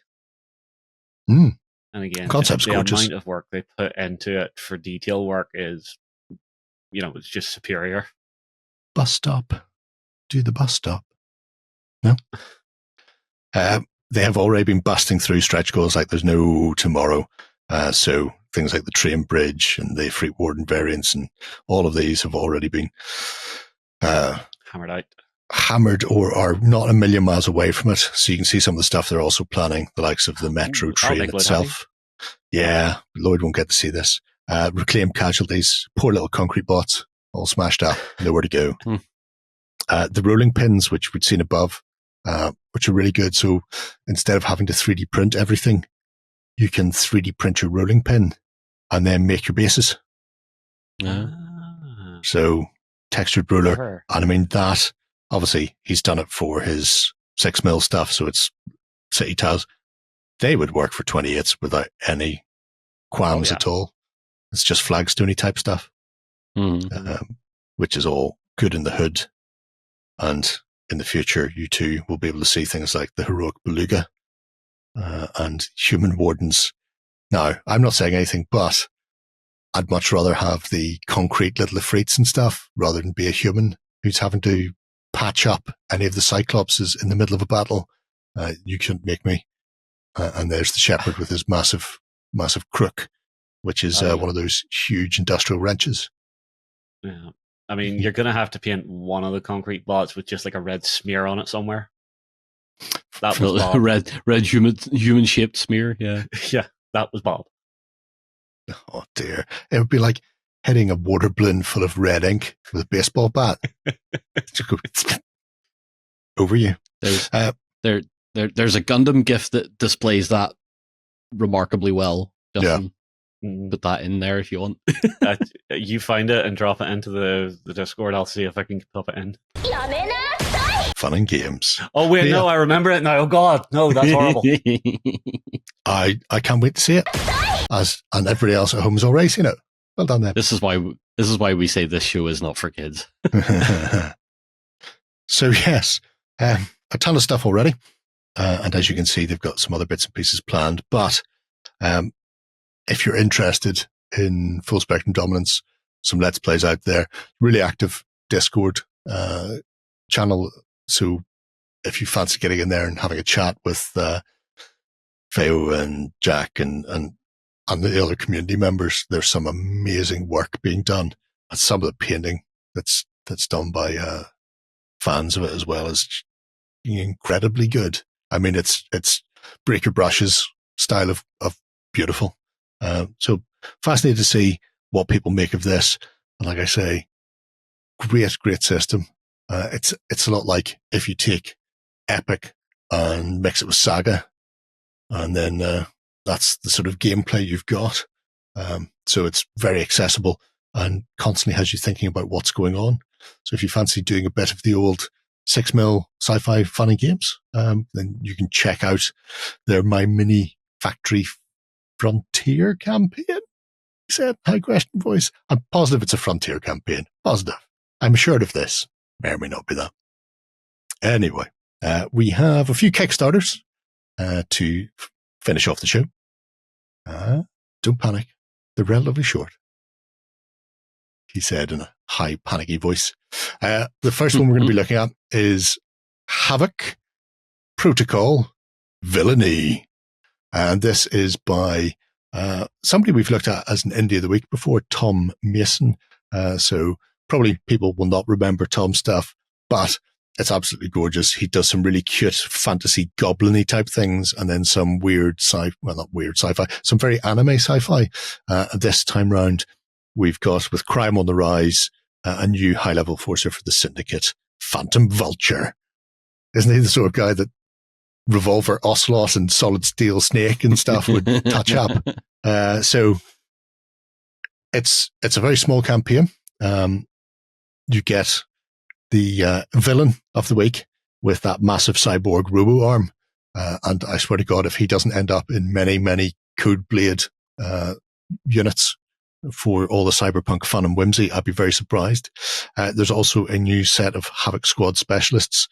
[SPEAKER 2] And
[SPEAKER 3] again,
[SPEAKER 2] concept's
[SPEAKER 3] the
[SPEAKER 2] gorgeous.
[SPEAKER 3] amount of work they put into it for detail work is, it's just superior.
[SPEAKER 2] Bus stop. Do the bus stop. No? They have already been busting through stretch goals like there's no tomorrow. So things like the train bridge and the Fleet Warden variants and all of these have already been hammered or are not a million miles away from it. So you can see some of the stuff they're also planning, the likes of the metro train itself. Yeah, Lloyd won't get to see this. Reclaimed casualties, poor little concrete bots, all smashed up, nowhere to go. The rolling pins, which we'd seen above, which are really good. So instead of having to 3D print everything, you can 3D print your rolling pin and then make your bases. So textured ruler. And I mean, that, obviously, he's done it for his 6 mil stuff. So it's city tiles. They would work for 28s without any qualms at all. It's just Flagstone type stuff, which is all good in the hood. And in the future, you too will be able to see things like the heroic beluga and human wardens. Now, I'm not saying anything, but I'd much rather have the concrete little Ifrits and stuff rather than be a human who's having to patch up any of the Cyclopses in the middle of a battle. You couldn't make me. And there's the Shepherd with his massive crook, which is one of those huge industrial wrenches.
[SPEAKER 3] Yeah. I mean, you're going to have to paint one of the concrete bots with just like a red smear on it somewhere. That was Bob.
[SPEAKER 4] red human shaped smear. Yeah.
[SPEAKER 3] Yeah, that was Bob.
[SPEAKER 2] Oh dear. It would be like hitting a water balloon full of red ink with a baseball bat. Over you.
[SPEAKER 4] There's a Gundam GIF that displays that remarkably well. Justin. Put that in there if you want.
[SPEAKER 3] You find it and drop it into the Discord. I'll see if I can pop it in.
[SPEAKER 2] Fun and games.
[SPEAKER 3] Oh wait, no, I remember it now. Oh god, no, that's horrible.
[SPEAKER 2] I can't wait to see it. And everybody else at home has already seen it. Well done then.
[SPEAKER 4] This is why we say this show is not for kids.
[SPEAKER 2] So yes, a ton of stuff already, and as you can see, they've got some other bits and pieces planned. But if you're interested in full spectrum dominance, some Let's Plays out there, really active Discord channel. So if you fancy getting in there and having a chat with Feo and Jack and the other community members, there's some amazing work being done, and some of the painting that's done by fans of it as well is incredibly good. I mean, it's Breaker Brush's style of beautiful. So fascinated to see what people make of this. And like I say, great system. It's a lot like if you take Epic and mix it with Saga, and then that's the sort of gameplay you've got. So it's very accessible and constantly has you thinking about what's going on. So if you fancy doing a bit of the old 6mm sci-fi funny games, then you can check out their My Mini Factory Frontier campaign. He said, high question voice. I'm positive it's a Frontier campaign. Positive. I'm assured of this. May or may not be that. Anyway, we have a few Kickstarters to finish off the show. Don't panic. They're relatively short, he said in a high, panicky voice. The first one we're going to be looking at is Havoc Protocol Villainy. And this is by somebody we've looked at as an Indie of the Week before, Tom Mason. So probably people will not remember Tom's stuff, but it's absolutely gorgeous. He does some really cute fantasy goblin-y type things, and then some some very anime sci-fi. This time round, we've got, with crime on the rise, a new high-level forcer for the Syndicate, Phantom Vulture. Isn't he the sort of guy that Revolver Ocelot and Solid Steel Snake and stuff would touch up? So it's a very small campaign. You get the villain of the week with that massive cyborg robo arm. And I swear to God, if he doesn't end up in many, many Code Blade units for all the cyberpunk fun and whimsy, I'd be very surprised. There's also a new set of Havoc Squad specialists.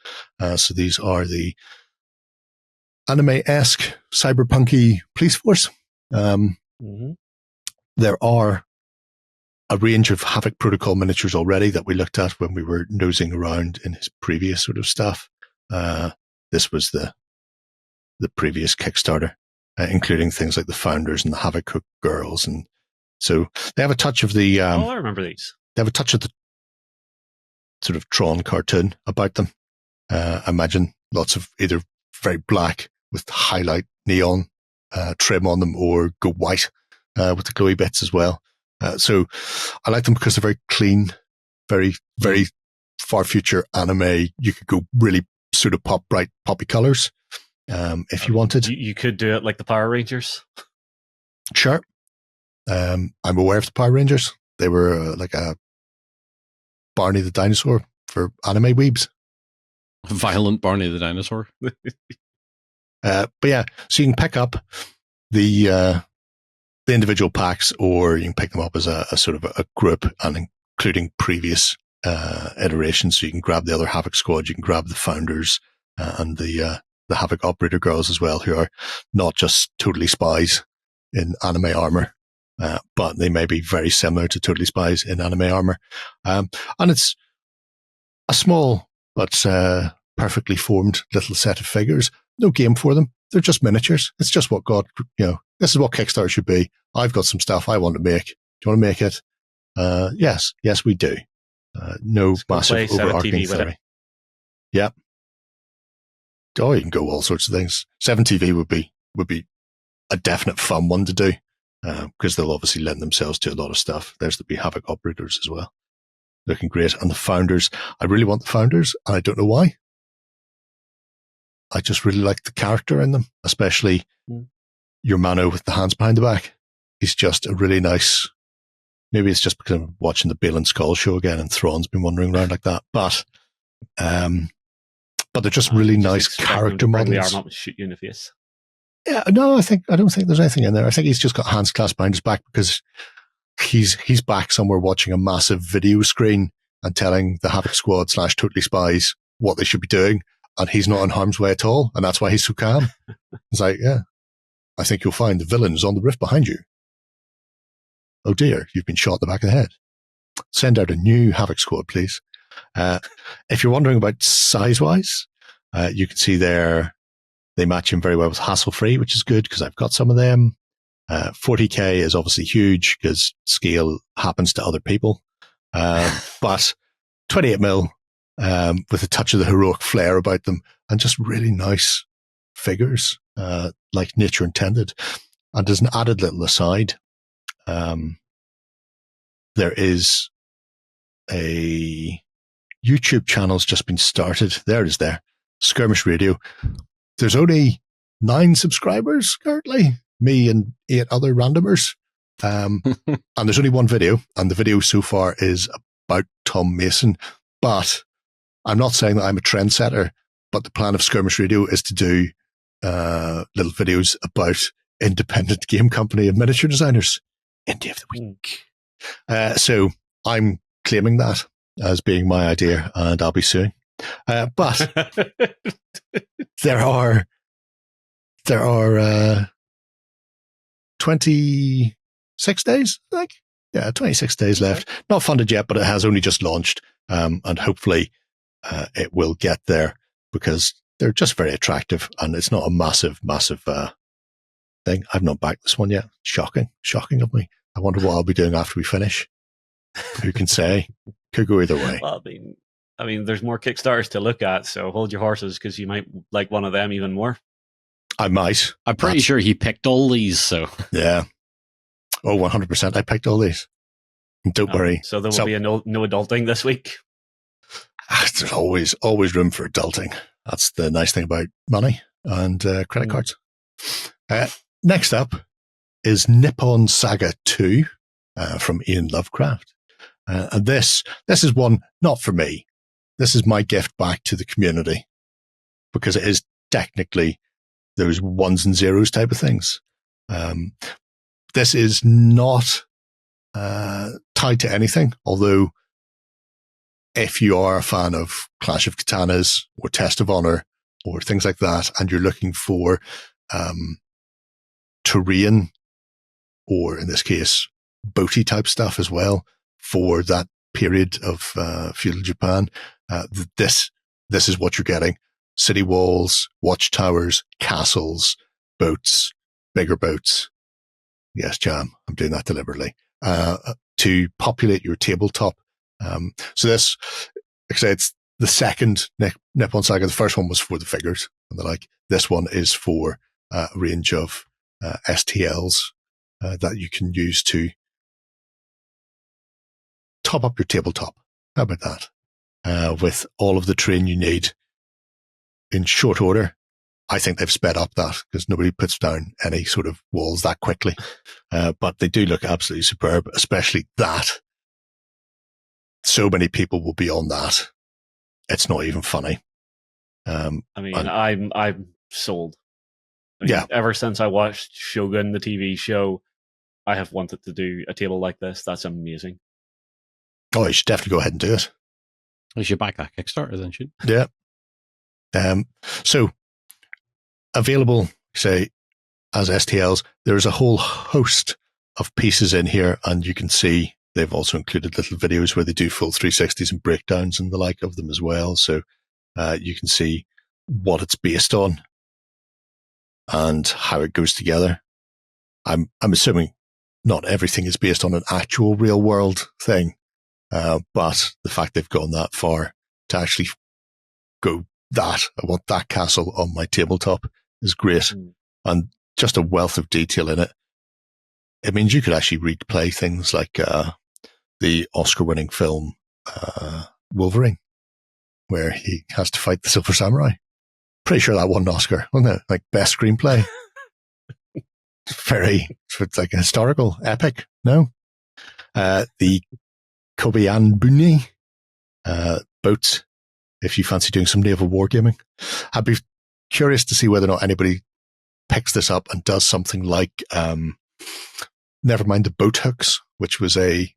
[SPEAKER 2] So these are the anime-esque cyberpunky police force. There are a range of Havoc Protocol miniatures already that we looked at when we were nosing around in his previous sort of stuff. This was the previous Kickstarter, including things like the Founders and the Havoc Cook Girls. And so they have a touch of the...
[SPEAKER 3] I remember these.
[SPEAKER 2] They have a touch of the sort of Tron cartoon about them. Imagine lots of either very black with highlight neon trim on them, or go white with the glowy bits as well. So I like them because they're very clean, very, very far future anime. You could go really sort of bright poppy colors if you wanted.
[SPEAKER 3] You could do it like the Power Rangers.
[SPEAKER 2] Sure. I'm aware of the Power Rangers. They were like a Barney the Dinosaur for anime weebs.
[SPEAKER 4] Violent Barney the Dinosaur.
[SPEAKER 2] But yeah, so you can pick up the individual packs, or you can pick them up as a sort of a group, and including previous iterations. So you can grab the other Havoc Squad, you can grab the Founders and the Havoc Operator Girls as well, who are not just totally spies in anime armor, but they may be very similar to totally spies in anime armor. And it's a small but perfectly formed little set of figures. No game for them. They're just miniatures. It's just what God, this is what Kickstarter should be. I've got some stuff I want to make. Do you want to make it? Yes, we do. No massive overarching theory. Yep. Oh, you can go all sorts of things. 7TV would be a definite fun one to do, because they'll obviously lend themselves to a lot of stuff. There's the Havoc Operators as well. Looking great. And the Founders, I really want the Founders, and I don't know why. I just really like the character in them, especially your Mano with the hands behind the back. He's just a really nice, maybe it's just because I'm watching the Bale and Skull show again and Thrawn's been wandering around like that, but they're just really nice character models.
[SPEAKER 3] The arm up and shoot you in the face.
[SPEAKER 2] Yeah, no, I don't think there's anything in there. I think he's just got hands clasped behind his back because he's back somewhere watching a massive video screen and telling the Havoc Squad / Totally Spies what they should be doing. And he's not in harm's way at all. And that's why he's so calm. It's like, yeah, I think you'll find the villain's on the rift behind you. Oh dear, you've been shot in the back of the head. Send out a new Havoc Squad, please. If you're wondering about size-wise, you can see there they match him very well with Hassle-Free, which is good because I've got some of them. 40k is obviously huge because scale happens to other people. But 28mm, with a touch of the heroic flair about them, and just really nice figures, like nature intended. And as an added little aside, there is a YouTube channel's just been started. There it is there. Skirmish Radio. There's only 9 subscribers currently. Me and 8 other randomers. And there's only one video. And the video so far is about Tom Mason. But I'm not saying that I'm a trendsetter. But the plan of Skirmish Radio is to do little videos about independent game company and miniature designers. Indie of the Week. So I'm claiming that as being my idea, and I'll be suing. But there are 26 days, I think. Yeah, 26 days left. Not funded yet, but it has only just launched, and hopefully it will get there because they're just very attractive, and it's not a massive thing. I've not backed this one yet. Shocking of me. I wonder what I'll be doing after we finish. Who can say? Could go either way.
[SPEAKER 3] Well, I mean, there's more Kickstarters to look at, so hold your horses because you might like one of them even more.
[SPEAKER 2] I might.
[SPEAKER 4] I'm pretty sure he picked all these, so.
[SPEAKER 2] Yeah. Oh, 100%. I picked all these. Don't worry.
[SPEAKER 3] So there will be no adulting this week.
[SPEAKER 2] There's always room for adulting. That's the nice thing about money and credit cards. Next up is Nippon Saga 2 from Iain Lovecraft. And this is one not for me. This is my gift back to the community because it is technically those ones and zeros type of things. This is not tied to anything, although if you are a fan of Clash of Katanas or Test of Honor or things like that, and you're looking for terrain, or in this case, boaty type stuff as well for that period of feudal Japan, this is what you're getting. City walls, watchtowers, castles, boats, bigger boats. Yes, Jam, I'm doing that deliberately. To populate your tabletop. So this, like I say, it's the second Nippon Saga. The first one was for the figures and the like. This one is for a range of STLs that you can use to top up your tabletop. How about that? With all of the terrain you need in short order. I think they've sped up that because nobody puts down any sort of walls that quickly. But they do look absolutely superb, especially that. So many people will be on that. It's not even funny.
[SPEAKER 3] I'm sold.
[SPEAKER 2] Yeah.
[SPEAKER 3] Ever since I watched Shogun, the TV show, I have wanted to do a table like this. That's amazing.
[SPEAKER 2] Oh, you should definitely go ahead and do it.
[SPEAKER 4] You should back that Kickstarter then, should
[SPEAKER 2] Yeah. So available, say, as STLs, there's a whole host of pieces in here, and you can see they've also included little videos where they do full 360s and breakdowns and the like of them as well. So you can see what it's based on and how it goes together. I'm assuming not everything is based on an actual real world thing, but the fact they've gone that far to actually go I want that castle on my tabletop is great. And just a wealth of detail in it. It means you could actually replay things like the Oscar-winning film Wolverine, where he has to fight the Silver Samurai. Pretty sure that won an Oscar, wasn't it? Like best screenplay. It's like a historical epic. No, the Kobayashi boats. If you fancy doing some naval wargaming, I'd be curious to see whether or not anybody picks this up and does something like Nevermind the Boat Hooks, which was a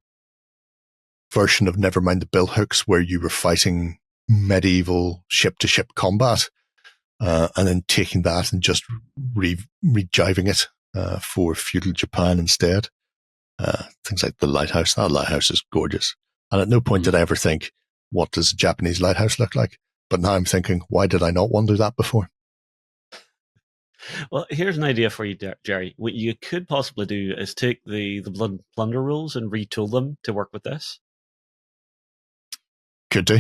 [SPEAKER 2] version of Nevermind the Bill Hooks where you were fighting medieval ship-to-ship combat and then taking that and just rejiving it for feudal Japan instead. Things like the lighthouse. That lighthouse is gorgeous. And at no point did I ever think, what does a Japanese lighthouse look like? But now I'm thinking, why did I not wonder that before?
[SPEAKER 3] Well, here's an idea for you, Jerry. What you could possibly do is take the Blood Plunder rules and retool them to work with this.
[SPEAKER 2] Could do.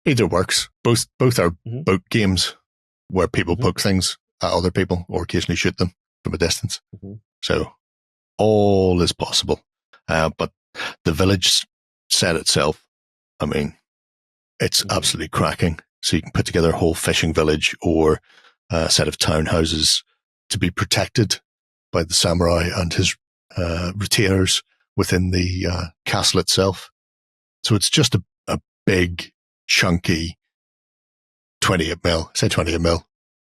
[SPEAKER 2] Either works. Both are boat games where people poke things at other people or occasionally shoot them from a distance. So all is possible. But the village set itself, I mean, it's absolutely cracking. So you can put together a whole fishing village or a set of townhouses to be protected by the samurai and his retainers within the castle itself. So it's just a big, chunky 28mm, say 28mm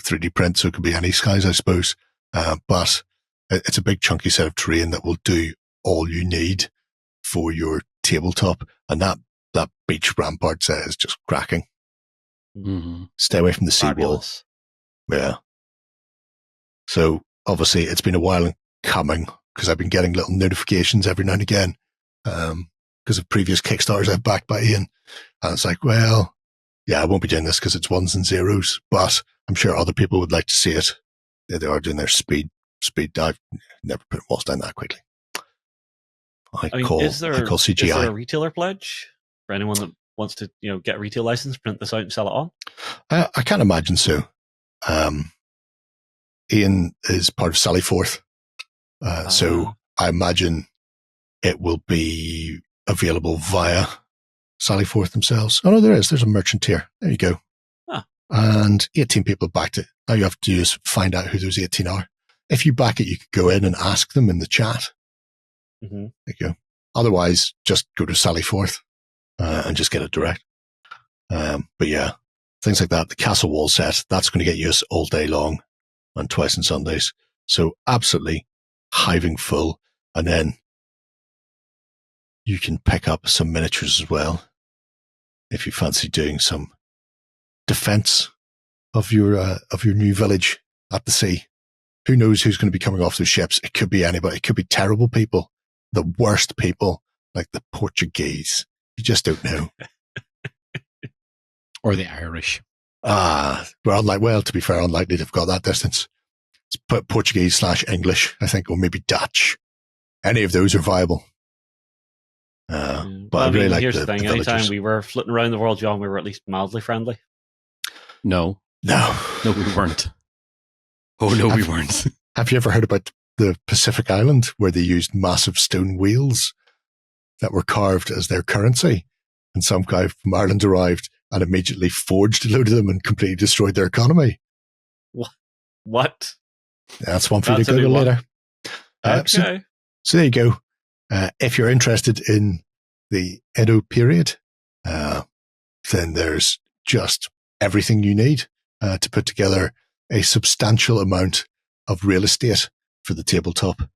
[SPEAKER 2] 3D print, so it could be any size, I suppose. But it's a big, chunky set of terrain that will do all you need for your tabletop. And that beach rampart set is just cracking.
[SPEAKER 4] Mm-hmm.
[SPEAKER 2] Stay away from the seawall. Yeah. So obviously it's been a while coming because I've been getting little notifications every now and again because of previous Kickstarters I've backed by Iain. And it's like, well, yeah, I won't be doing this because it's ones and zeros, but I'm sure other people would like to see it. They are doing their speed dive. Never put walls down that quickly. I call CGI.
[SPEAKER 3] Is there a retailer pledge for anyone that wants to, get a retail license, print this out and sell it on?
[SPEAKER 2] I can't imagine so. Iain is part of Sallyforth. So I imagine it will be available via Sallyforth themselves. Oh no, there's a merchant here. There you go. And 18 people backed it. All you have to do is find out who those 18 are. If you back it, you could go in and ask them in the chat.
[SPEAKER 3] Mm-hmm.
[SPEAKER 2] There you go. Otherwise, just go to Sallyforth and just get it direct. But yeah, things like that. The Castle Wall set, that's going to get you all day long and twice on Sundays. So absolutely hiving full. And then you can pick up some miniatures as well if you fancy doing some defense of your new village at the sea. Who knows who's going to be coming off those ships? It could be anybody. It could be terrible people, the worst people, like the Portuguese. You just don't know.
[SPEAKER 4] Or the Irish.
[SPEAKER 2] Well, to be fair, unlikely they've got that distance. It's Portuguese/English, I think, or maybe Dutch. Any of those are viable. But I really like
[SPEAKER 3] here's
[SPEAKER 2] the
[SPEAKER 3] thing.
[SPEAKER 2] villagers.
[SPEAKER 3] Anytime we were flitting around the world, John, we were at least mildly friendly.
[SPEAKER 4] No, we weren't. Oh, no, we weren't.
[SPEAKER 2] Have you ever heard about the Pacific Island where they used massive stone wheels that were carved as their currency? And some guy from Ireland arrived and immediately forged a load of them and completely destroyed their economy.
[SPEAKER 3] What?
[SPEAKER 2] That's one for you to Google later.
[SPEAKER 3] Okay.
[SPEAKER 2] So there you go. If you're interested in the Edo period, then there's just everything you need to put together a substantial amount of real estate for the tabletop,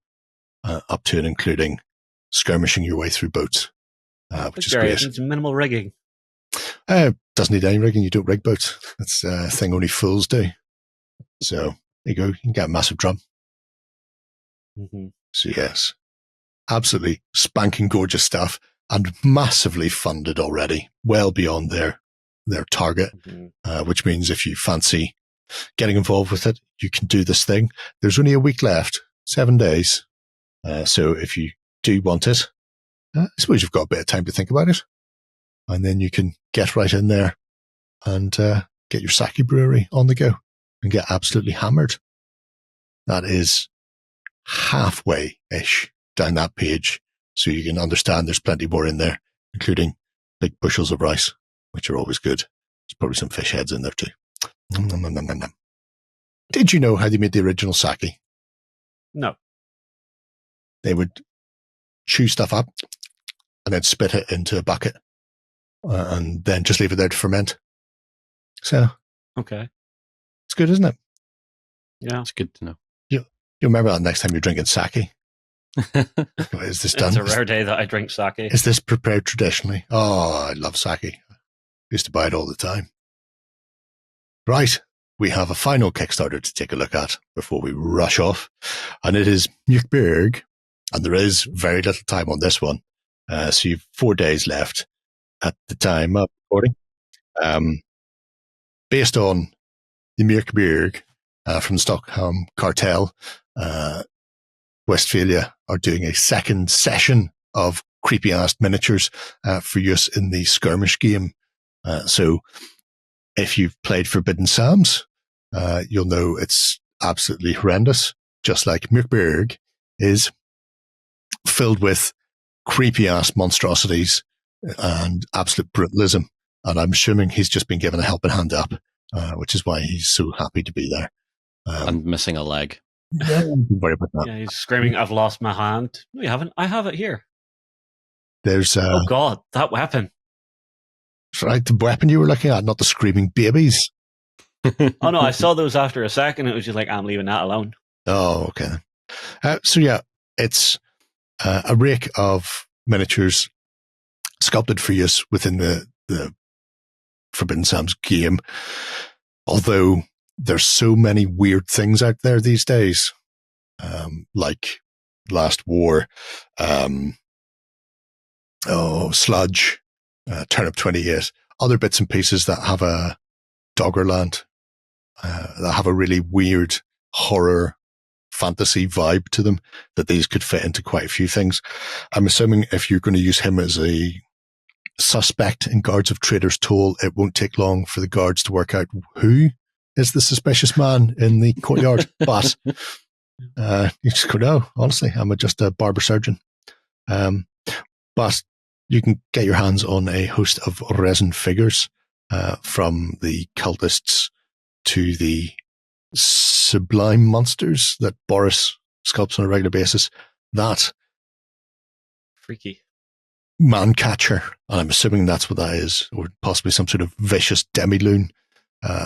[SPEAKER 2] up to and including skirmishing your way through boats, which is great.
[SPEAKER 3] It's minimal rigging.
[SPEAKER 2] Doesn't need any rigging. You don't rig boats. That's a thing only fools do. So there you go. You can get a massive drum.
[SPEAKER 3] Mm-hmm.
[SPEAKER 2] So yes, absolutely spanking gorgeous stuff and massively funded already, well beyond their target, which means if you fancy getting involved with it, you can do this thing. There's only a week left, 7 days. So if you do want it, I suppose you've got a bit of time to think about it. And then you can get right in there and get your sake brewery on the go and get absolutely hammered. That is halfway-ish down that page. So you can understand there's plenty more in there, including big bushels of rice, which are always good. There's probably some fish heads in there too. Nom, nom, nom, nom, nom. Did you know how they made the original sake?
[SPEAKER 3] No.
[SPEAKER 2] They would chew stuff up and then spit it into a bucket and then just leave it there to ferment. So,
[SPEAKER 3] okay,
[SPEAKER 2] it's good, isn't it?
[SPEAKER 4] Yeah, it's good to know.
[SPEAKER 2] You'll remember that next time you're drinking sake. Is this done?
[SPEAKER 3] It's a rare day that I drink sake.
[SPEAKER 2] Is this prepared traditionally? Oh, I love sake. I used to buy it all the time. Right. We have a final Kickstarter to take a look at before we rush off. And it is Mork. And there is very little time on this one. So you've 4 days left at the time of recording. Based on the Mork from the Stockholm Cartel, Westfalia are doing a second session of creepy-ass miniatures for use in the skirmish game. So if you've played Forbidden Psalms, you'll know it's absolutely horrendous, just like Mork is filled with creepy-ass monstrosities and absolute brutalism. And I'm assuming he's just been given a helping hand up, which is why he's so happy to be there.
[SPEAKER 4] And missing a leg.
[SPEAKER 2] Yeah, don't worry about that.
[SPEAKER 3] Yeah, he's screaming, "I've lost my hand." No, you haven't. I have it here.
[SPEAKER 2] There's
[SPEAKER 3] Oh God, that weapon.
[SPEAKER 2] right, the weapon you were looking at, not the screaming babies.
[SPEAKER 3] Oh no, I saw those after a second. It was just like, I'm leaving that alone.
[SPEAKER 2] Oh, okay. So yeah, it's a rake of miniatures sculpted for use within the Forbidden Sands game. Although there's so many weird things out there these days, like Last War, Sludge, Turnip 28, other bits and pieces that have a Doggerland, that have a really weird horror fantasy vibe to them, that these could fit into quite a few things. I'm assuming if you're going to use him as a suspect in Guards of Traitor's Toll, it won't take long for the guards to work out who is the suspicious man in the courtyard. But you just go, no, honestly, I'm just a barber surgeon. But you can get your hands on a host of resin figures, from the cultists to the sublime monsters that Boris sculpts on a regular basis. That
[SPEAKER 3] Freaky.
[SPEAKER 2] man catcher, and I'm assuming that's what that is, or possibly some sort of vicious demi-loon,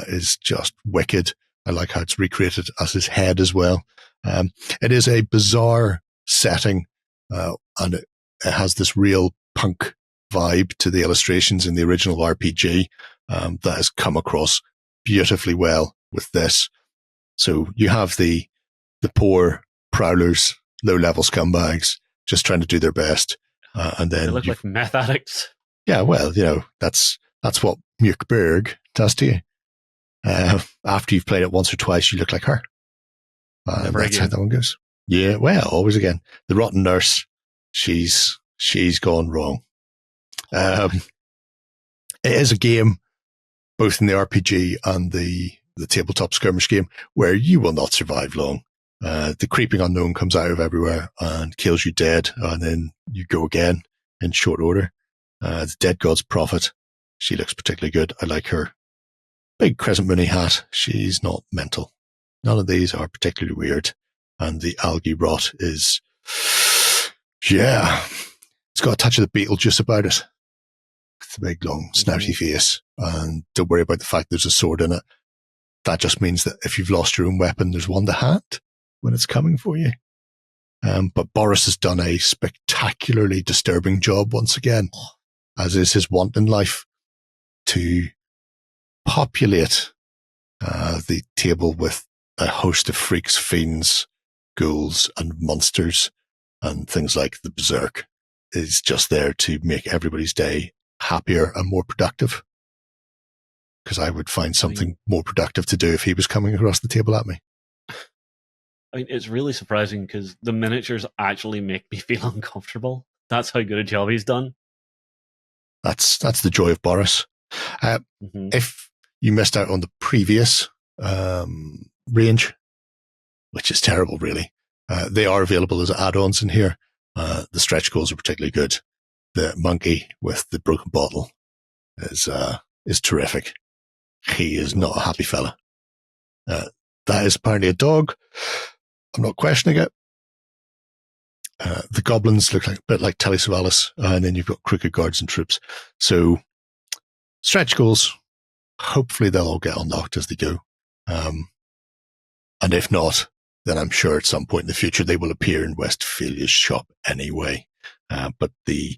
[SPEAKER 2] is just wicked. I like how it's recreated as his head as well. It is a bizarre setting, and it has this real punk vibe to the illustrations in the original RPG, that has come across beautifully well with this. So you have the poor prowlers, low-level scumbags, just trying to do their best. And then
[SPEAKER 3] They look like meth addicts.
[SPEAKER 2] yeah, well, that's what Mork Borg does to you. After you've played it once or twice, you look like her.
[SPEAKER 3] Never
[SPEAKER 2] That's how
[SPEAKER 3] again.
[SPEAKER 2] that one goes. Yeah, well, always again. The rotten nurse, she's gone wrong. It is a game, both in the RPG and the tabletop skirmish game, where you will not survive long. The creeping unknown comes out of everywhere and kills you dead, and then you go again in short order. The Dead God's Prophet, she looks particularly good. I like her big crescent moony hat. She's not mental. None of these are particularly weird. And the algae rot is, yeah, it's got a touch of the Beetlejuice about it. With the big long snouty face. And don't worry about the fact there's a sword in it. That just means that if you've lost your own weapon, there's one to hand when it's coming for you. But Boris has done a spectacularly disturbing job once again, as is his wont in life, to populate the table with a host of freaks, fiends, ghouls, and monsters, and things like the Berserk is just there to make everybody's day happier and more productive. Because I would find something more productive to do if he was coming across the table at me.
[SPEAKER 3] I mean, it's really surprising because the miniatures actually make me feel uncomfortable. That's how good a job he's done.
[SPEAKER 2] That's the joy of Boris. If you missed out on the previous range, which is terrible, really, they are available as add-ons in here. The stretch goals are particularly good. The monkey with the broken bottle is terrific. He is not a happy fella. That is apparently a dog. I'm not questioning it. The goblins look like a bit like Telly Savalas, and then you've got crooked guards and troops. So stretch goals, hopefully they'll all get unlocked as they go. And if not, then I'm sure at some point in the future they will appear in Westfalia's shop anyway. But the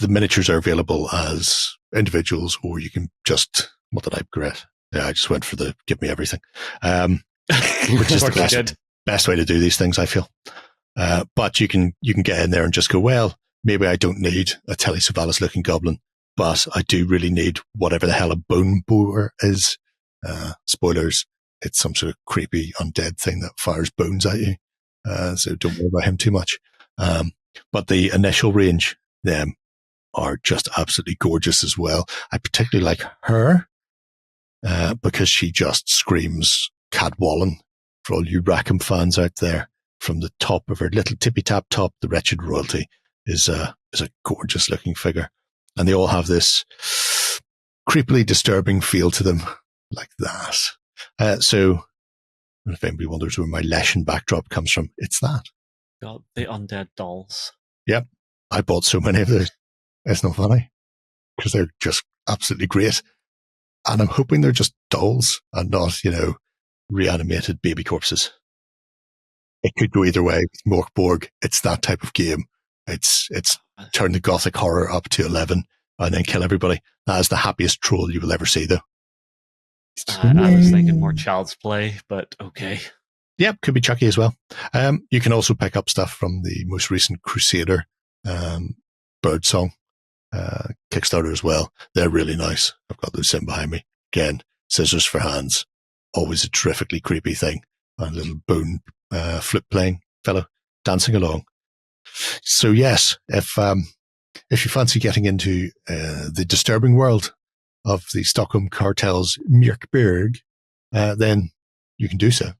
[SPEAKER 2] miniatures are available as individuals, or you can just, what did I regret? Yeah, I just went for the give me everything. Which is the best way to do these things, I feel. But you can get in there and just go, well, maybe I don't need a Telly Savalas looking goblin, but I do really need whatever the hell a bone boar is. Spoilers, it's some sort of creepy undead thing that fires bones at you. So don't worry about him too much. But the initial range, them are just absolutely gorgeous as well. I particularly like her, because she just screams Cadwallon for all you Rackham fans out there. From the top of her little tippy-tap top, the wretched royalty is a gorgeous looking figure. And they all have this creepily disturbing feel to them, like that. So, if anybody wonders where my Leshen backdrop comes from, it's that.
[SPEAKER 3] God, the undead dolls.
[SPEAKER 2] Yep. I bought so many of those. It's not funny. Because they're just absolutely great. And I'm hoping they're just dolls and not, reanimated baby corpses. It could go either way. With Mork Borg, it's that type of game. It's turn the gothic horror up to 11 and then kill everybody. That is the happiest troll you will ever see, though.
[SPEAKER 3] I was thinking more Child's Play, but okay.
[SPEAKER 2] Yep, could be Chucky as well. You can also pick up stuff from the most recent Crusader Birdsong Kickstarter as well. They're really nice. I've got those sitting behind me. Again, scissors for hands. Always a terrifically creepy thing. And a little bone flip playing fellow dancing along. So yes, if you fancy getting into the disturbing world of the Stockholm Cartel's Mörkberg, then you can do so.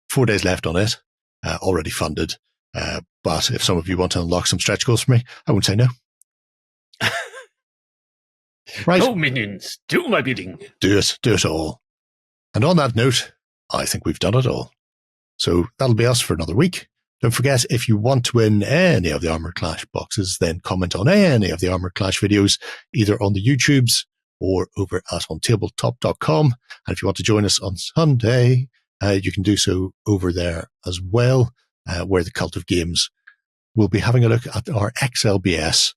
[SPEAKER 2] 4 days left on it, already funded. But if some of you want to unlock some stretch goals for me, I won't say no. Right.
[SPEAKER 3] Go, minions, do my bidding.
[SPEAKER 2] Do it all. And on that note, I think we've done it all. So that'll be us for another week. Don't forget, if you want to win any of the Armoured Clash boxes, then comment on any of the Armoured Clash videos, either on the YouTubes or over at OnTabletop.com. And if you want to join us on Sunday, you can do so over there as well, where the Cult of Games will be having a look at our XLBS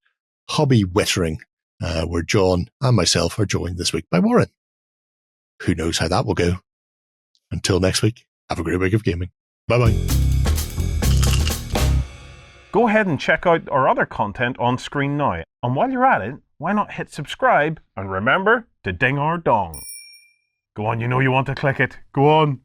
[SPEAKER 2] hobby wittering, where John and myself are joined this week by Warren. Who knows how that will go? Until next week, have a great week of gaming. Bye-bye.
[SPEAKER 6] Go ahead and check out our other content on screen now. And while you're at it, why not hit subscribe and remember to ding our dong. Go on, you know you want to click it. Go on.